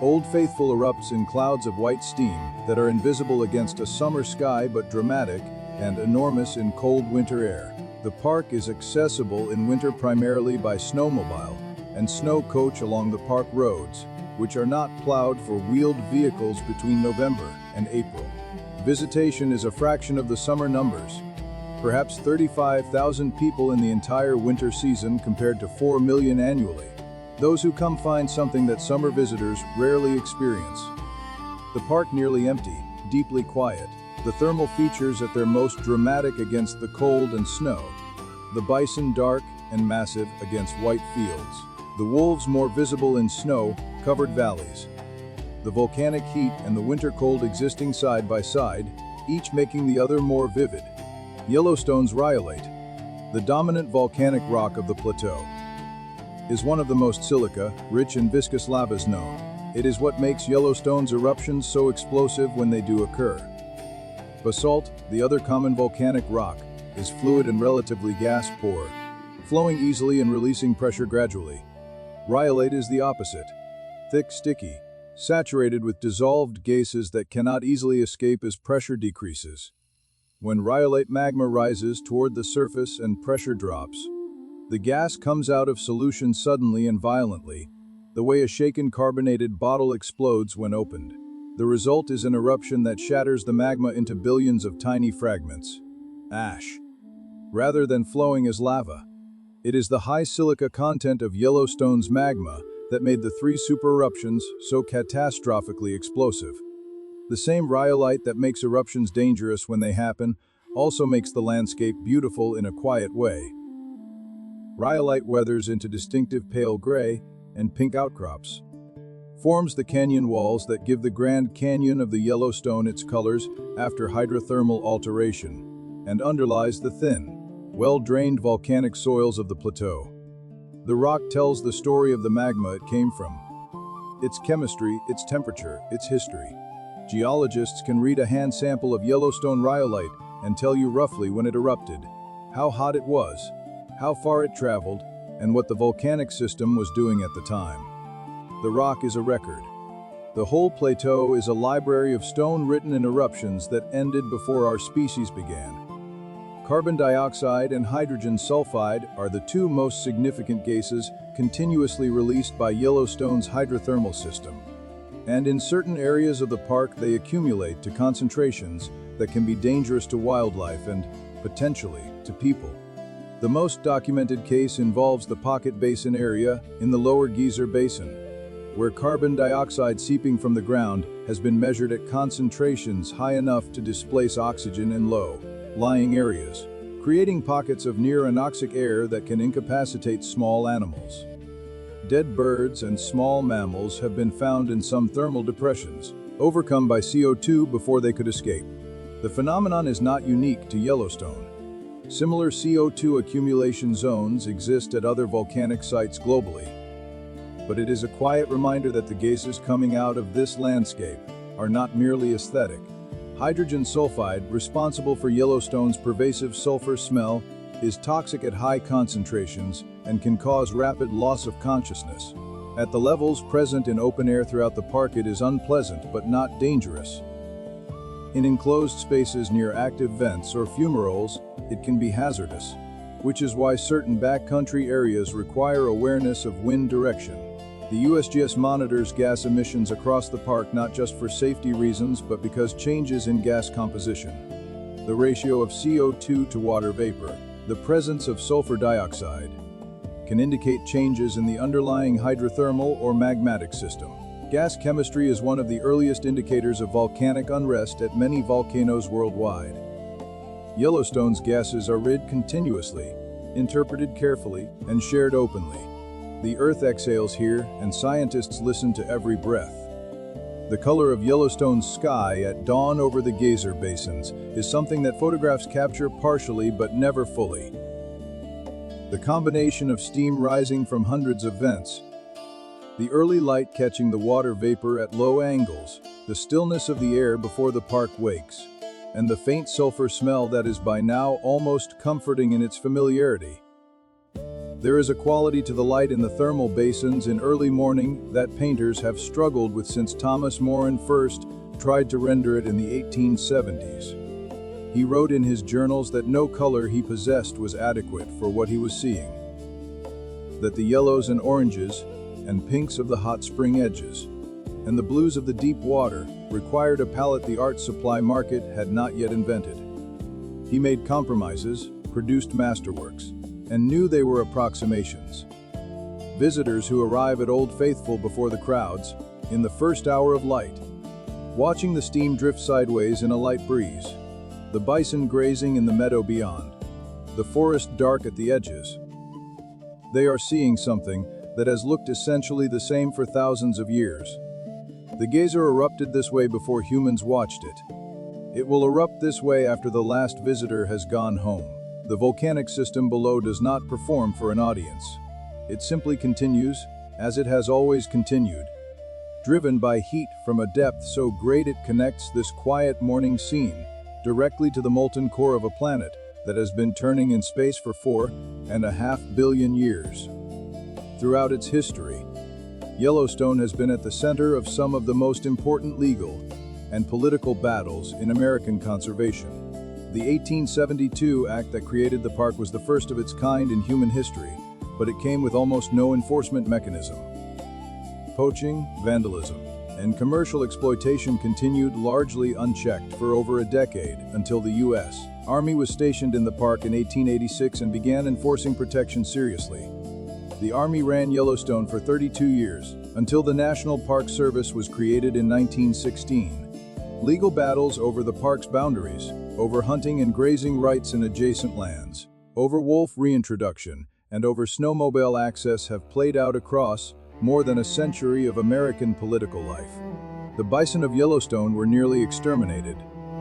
Old Faithful erupts in clouds of white steam that are invisible against a summer sky but dramatic and enormous in cold winter air. The park is accessible in winter primarily by snowmobile and snow coach along the park roads, which are not plowed for wheeled vehicles between November and April. Visitation is a fraction of the summer numbers, perhaps 35,000 people in the entire winter season compared to 4 million annually. Those who come find something that summer visitors rarely experience. The park nearly empty, deeply quiet. The thermal features at their most dramatic against the cold and snow. The bison dark and massive against white fields. The wolves more visible in snow-covered valleys. The volcanic heat and the winter cold existing side by side, each making the other more vivid. Yellowstone's rhyolite, the dominant volcanic rock of the plateau, is one of the most silica-rich and viscous lavas known. It is what makes Yellowstone's eruptions so explosive when they do occur. Basalt, the other common volcanic rock, is fluid and relatively gas-poor, flowing easily and releasing pressure gradually. Rhyolite is the opposite, thick, sticky, saturated with dissolved gases that cannot easily escape as pressure decreases. When rhyolite magma rises toward the surface and pressure drops, the gas comes out of solution suddenly and violently, the way a shaken carbonated bottle explodes when opened. The result is an eruption that shatters the magma into billions of tiny fragments, ash, rather than flowing as lava. It is the high silica content of Yellowstone's magma that made the 3 super eruptions so catastrophically explosive. The same rhyolite that makes eruptions dangerous when they happen also makes the landscape beautiful in a quiet way. Rhyolite weathers into distinctive pale gray and pink outcrops, forms the canyon walls that give the Grand Canyon of the Yellowstone its colors after hydrothermal alteration, and underlies the thin, well-drained volcanic soils of the plateau. The rock tells the story of the magma it came from, its chemistry, its temperature, its history. Geologists can read a hand sample of Yellowstone rhyolite and tell you roughly when it erupted, how hot it was, how far it traveled, and what the volcanic system was doing at the time. The rock is a record. The whole plateau is a library of stone written in eruptions that ended before our species began. Carbon dioxide and hydrogen sulfide are the 2 most significant gases continuously released by Yellowstone's hydrothermal system. And in certain areas of the park they accumulate to concentrations that can be dangerous to wildlife and, potentially, to people. The most documented case involves the Pocket Basin area in the Lower Geyser Basin, where carbon dioxide seeping from the ground has been measured at concentrations high enough to displace oxygen in low-lying areas, creating pockets of near-anoxic air that can incapacitate small animals. Dead birds and small mammals have been found in some thermal depressions, overcome by CO2 before they could escape. The phenomenon is not unique to Yellowstone. Similar CO2 accumulation zones exist at other volcanic sites globally. But it is a quiet reminder that the gases coming out of this landscape are not merely aesthetic. Hydrogen sulfide, responsible for Yellowstone's pervasive sulfur smell, is toxic at high concentrations and can cause rapid loss of consciousness. At the levels present in open air throughout the park, it is unpleasant but not dangerous. In enclosed spaces near active vents or fumaroles, it can be hazardous, which is why certain backcountry areas require awareness of wind direction. The USGS monitors gas emissions across the park not just for safety reasons but because changes in gas composition, the ratio of CO2 to water vapor, the presence of sulfur dioxide, can indicate changes in the underlying hydrothermal or magmatic system. Gas chemistry is one of the earliest indicators of volcanic unrest at many volcanoes worldwide. Yellowstone's gases are read continuously, interpreted carefully, and shared openly. The Earth exhales here, and scientists listen to every breath. The color of Yellowstone's sky at dawn over the geyser basins is something that photographs capture partially but never fully. The combination of steam rising from hundreds of vents, the early light catching the water vapor at low angles, the stillness of the air before the park wakes, and the faint sulfur smell that is by now almost comforting in its familiarity. There is a quality to the light in the thermal basins in early morning that painters have struggled with since Thomas Moran first tried to render it in the 1870s. He wrote in his journals that no color he possessed was adequate for what he was seeing, that the yellows and oranges and pinks of the hot spring edges and the blues of the deep water required a palette the art supply market had not yet invented. He made compromises, produced masterworks, and knew they were approximations. Visitors who arrive at Old Faithful before the crowds, in the first hour of light, watching the steam drift sideways in a light breeze, the bison grazing in the meadow beyond, the forest dark at the edges. They are seeing something that has looked essentially the same for thousands of years. The geyser erupted this way before humans watched it. It will erupt this way after the last visitor has gone home. The volcanic system below does not perform for an audience. It simply continues, as it has always continued, driven by heat from a depth so great it connects this quiet morning scene directly to the molten core of a planet that has been turning in space for 4.5 billion years. Throughout its history, Yellowstone has been at the center of some of the most important legal and political battles in American conservation. The 1872 act that created the park was the first of its kind in human history, but it came with almost no enforcement mechanism. Poaching, vandalism, and commercial exploitation continued largely unchecked for over a decade until the U.S. Army was stationed in the park in 1886 and began enforcing protection seriously. The Army ran Yellowstone for 32 years, until the National Park Service was created in 1916. Legal battles over the park's boundaries, over hunting and grazing rights in adjacent lands, over wolf reintroduction, and over snowmobile access have played out across more than a century of American political life. The bison of Yellowstone were nearly exterminated.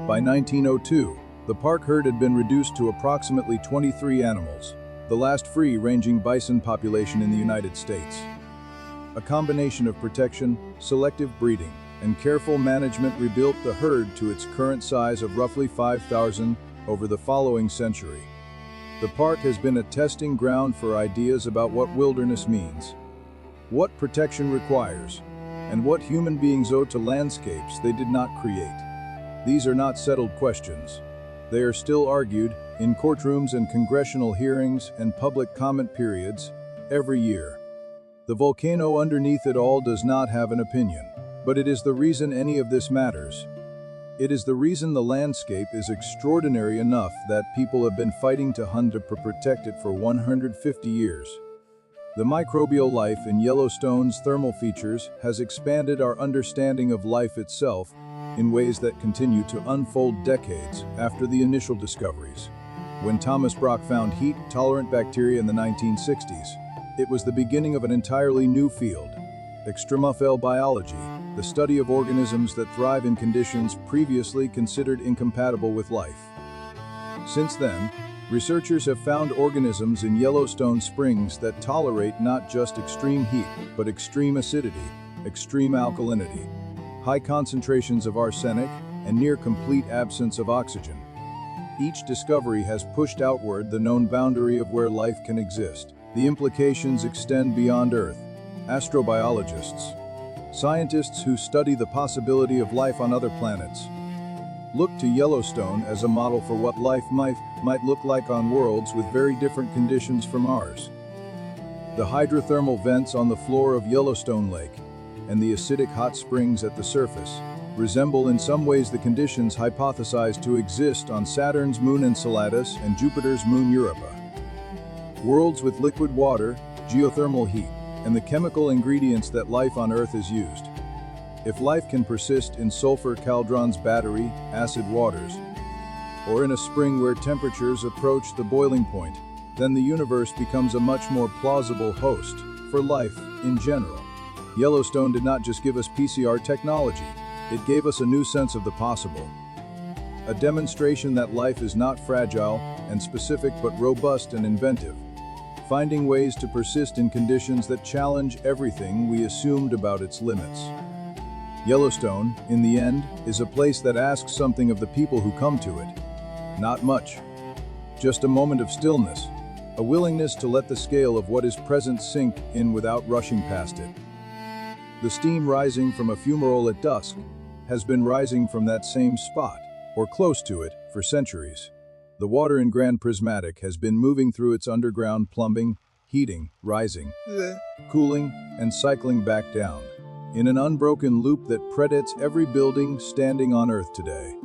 By 1902, the park herd had been reduced to approximately 23 animals, the last free-ranging bison population in the United States. A combination of protection, selective breeding, and careful management rebuilt the herd to its current size of roughly 5,000 over the following century. The park has been a testing ground for ideas about what wilderness means, what protection requires, and what human beings owe to landscapes they did not create. These are not settled questions. They are still argued in courtrooms and congressional hearings and public comment periods every year. The volcano underneath it all does not have an opinion, but it is the reason any of this matters. It is the reason the landscape is extraordinary enough that people have been fighting to hunt to protect it for 150 years. The microbial life in Yellowstone's thermal features has expanded our understanding of life itself in ways that continue to unfold decades after the initial discoveries. When Thomas Brock found heat-tolerant bacteria in the 1960s, it was the beginning of an entirely new field, extremophile biology, the study of organisms that thrive in conditions previously considered incompatible with life. Since then, researchers have found organisms in Yellowstone springs that tolerate not just extreme heat, but extreme acidity, extreme alkalinity, high concentrations of arsenic, and near complete absence of oxygen. Each discovery has pushed outward the known boundary of where life can exist. The implications extend beyond Earth. Astrobiologists, scientists who study the possibility of life on other planets, look to Yellowstone as a model for what life might look like on worlds with very different conditions from ours. The hydrothermal vents on the floor of Yellowstone Lake and the acidic hot springs at the surface resemble in some ways the conditions hypothesized to exist on Saturn's moon Enceladus and Jupiter's moon Europa. Worlds with liquid water, geothermal heat, and the chemical ingredients that life on Earth is used. If life can persist in sulfur cauldrons, battery, acid waters, or in a spring where temperatures approach the boiling point, then the universe becomes a much more plausible host for life in general. Yellowstone did not just give us PCR technology, it gave us a new sense of the possible. A demonstration that life is not fragile and specific but robust and inventive, finding ways to persist in conditions that challenge everything we assumed about its limits. Yellowstone, in the end, is a place that asks something of the people who come to it. Not much. Just a moment of stillness, a willingness to let the scale of what is present sink in without rushing past it. The steam rising from a fumarole at dusk has been rising from that same spot, or close to it, for centuries. The water in Grand Prismatic has been moving through its underground plumbing, heating, rising, cooling, and cycling back down, in an unbroken loop that predates every building standing on Earth today.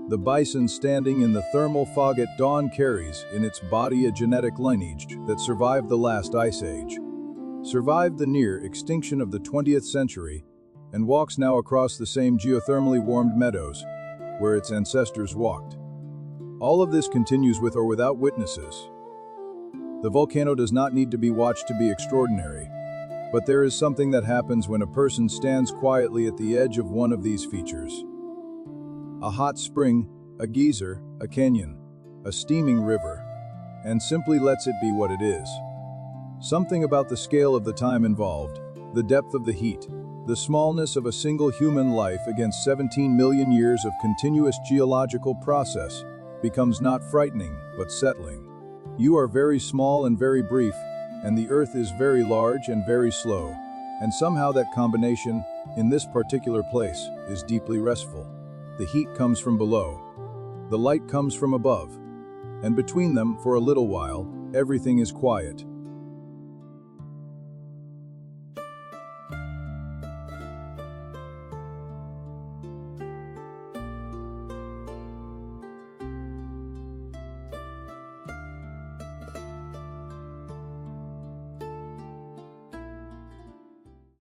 The bison standing in the thermal fog at dawn carries in its body a genetic lineage that survived the last ice age, survived the near extinction of the 20th century, and walks now across the same geothermally warmed meadows where its ancestors walked. All of this continues with or without witnesses. The volcano does not need to be watched to be extraordinary, but there is something that happens when a person stands quietly at the edge of one of these features. A hot spring, a geyser, a canyon, a steaming river, and simply lets it be what it is. Something about the scale of the time involved, the depth of the heat, the smallness of a single human life against 17 million years of continuous geological process becomes not frightening, but settling. You are very small and very brief, and the Earth is very large and very slow, and somehow that combination, in this particular place, is deeply restful. The heat comes from below, the light comes from above, and between them, for a little while, everything is quiet.